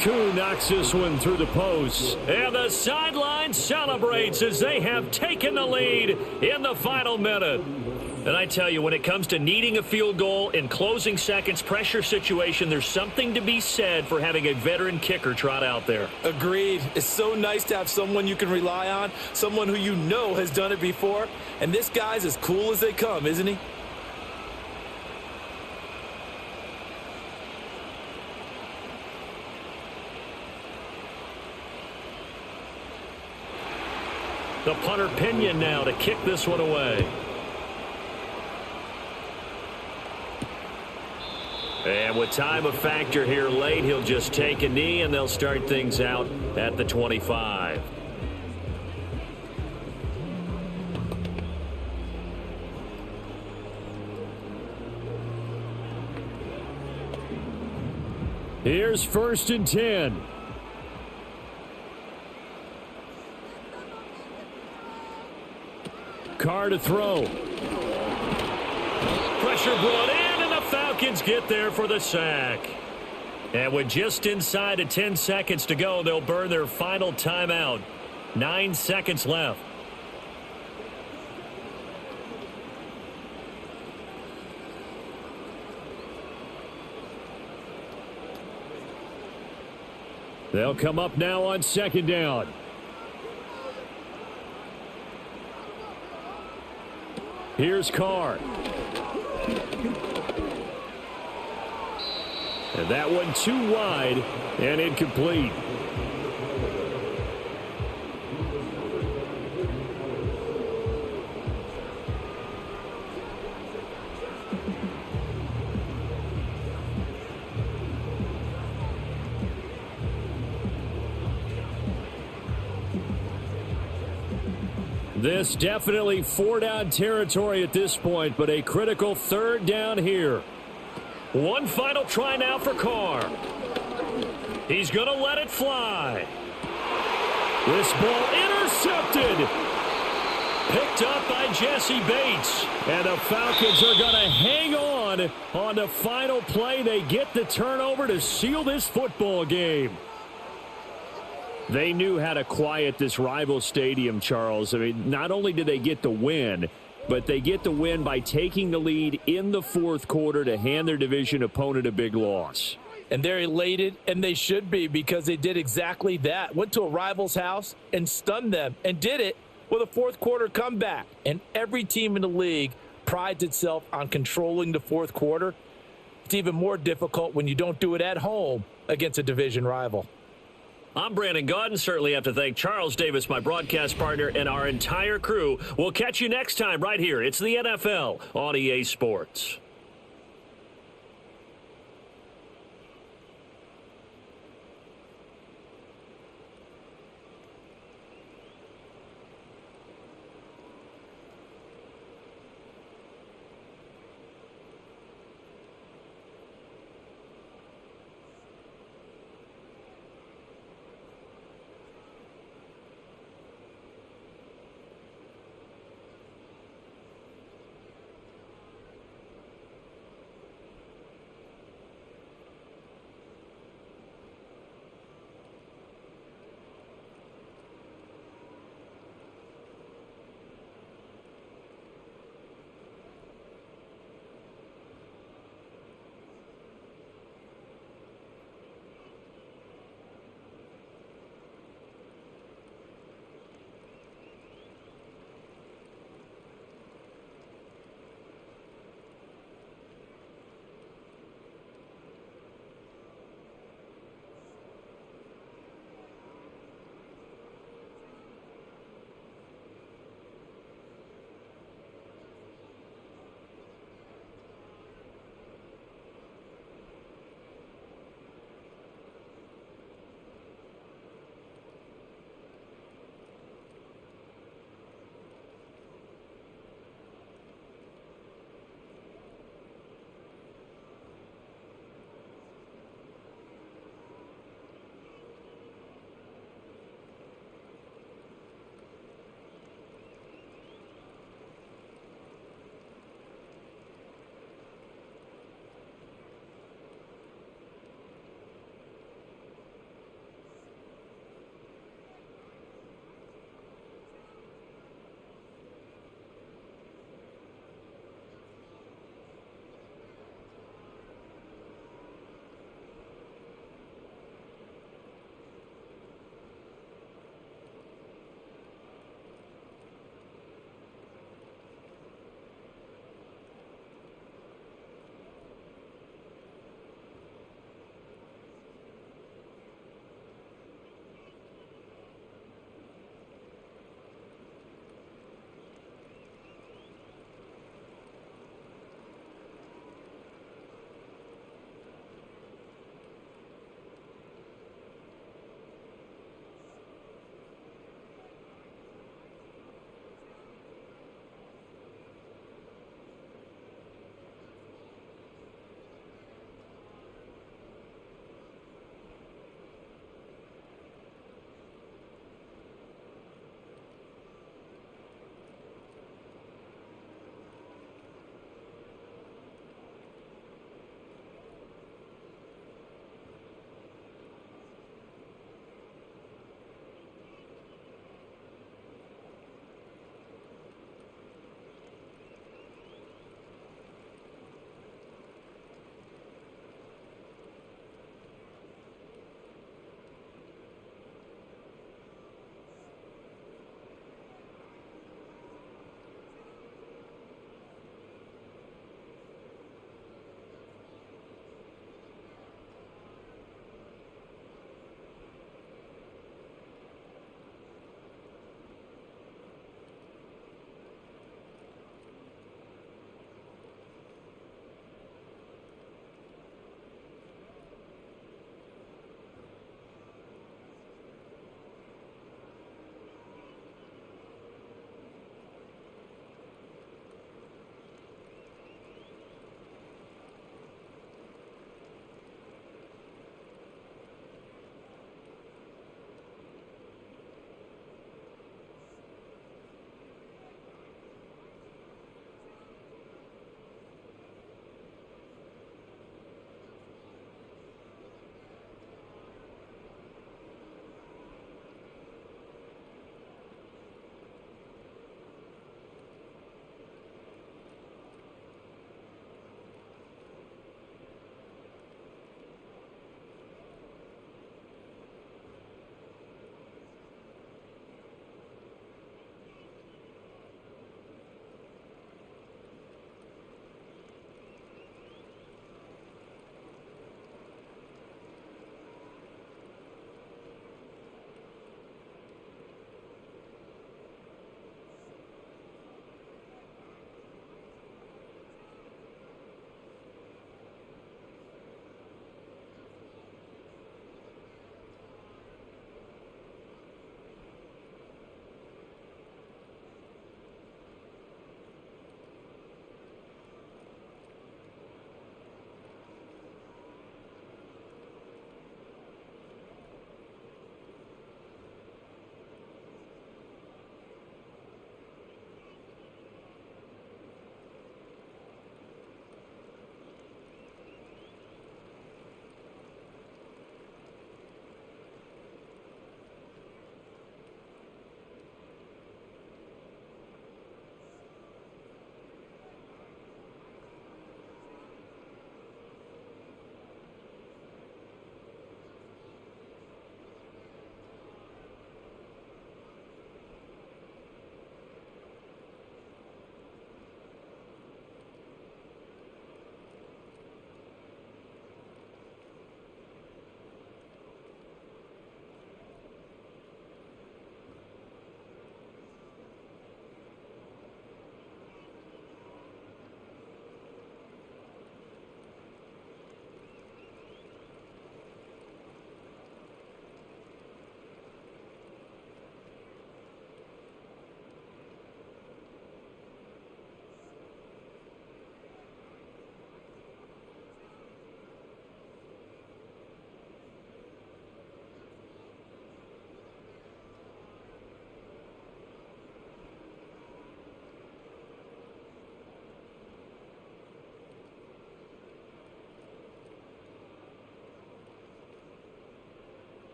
Koo knocks this one through the post. And the sideline celebrates as they have taken the lead in the final minute. And I tell you, when it comes to needing a field goal in closing seconds pressure situation, there's something to be said for having a veteran kicker trot out there. Agreed. It's so nice to have someone you can rely on, someone who you know has done it before. And this guy's as cool as they come, isn't he? The punter Pinion now to kick this one away. And with time a factor here late, he'll just take a knee, and they'll start things out at the 25. Here's 1st and 10. Carr to throw. Pressure brought in, and the Falcons get there for the sack. And with just inside of 10 seconds to go, they'll burn their final timeout. 9 seconds left. They'll come up now on 2nd down. Here's Carr. And that one too wide and incomplete. This definitely 4-down territory at this point, but a critical 3rd down here. One final try now for Carr. He's going to let it fly. This ball intercepted. Picked up by Jesse Bates. And the Falcons are going to hang on the final play. They get the turnover to seal this football game. They knew how to quiet this rival stadium, Charles. I mean, not only did they get the win, but they get the win by taking the lead in the 4th quarter to hand their division opponent a big loss. And they're elated, and they should be, because they did exactly that. Went to a rival's house and stunned them, and did it with a 4th quarter comeback. And every team in the league prides itself on controlling the 4th quarter. It's even more difficult when you don't do it at home against a division rival. I'm Brandon Gaudin. Certainly have to thank Charles Davis, my broadcast partner, and our entire crew. We'll catch you next time right here. It's the NFL on EA Sports.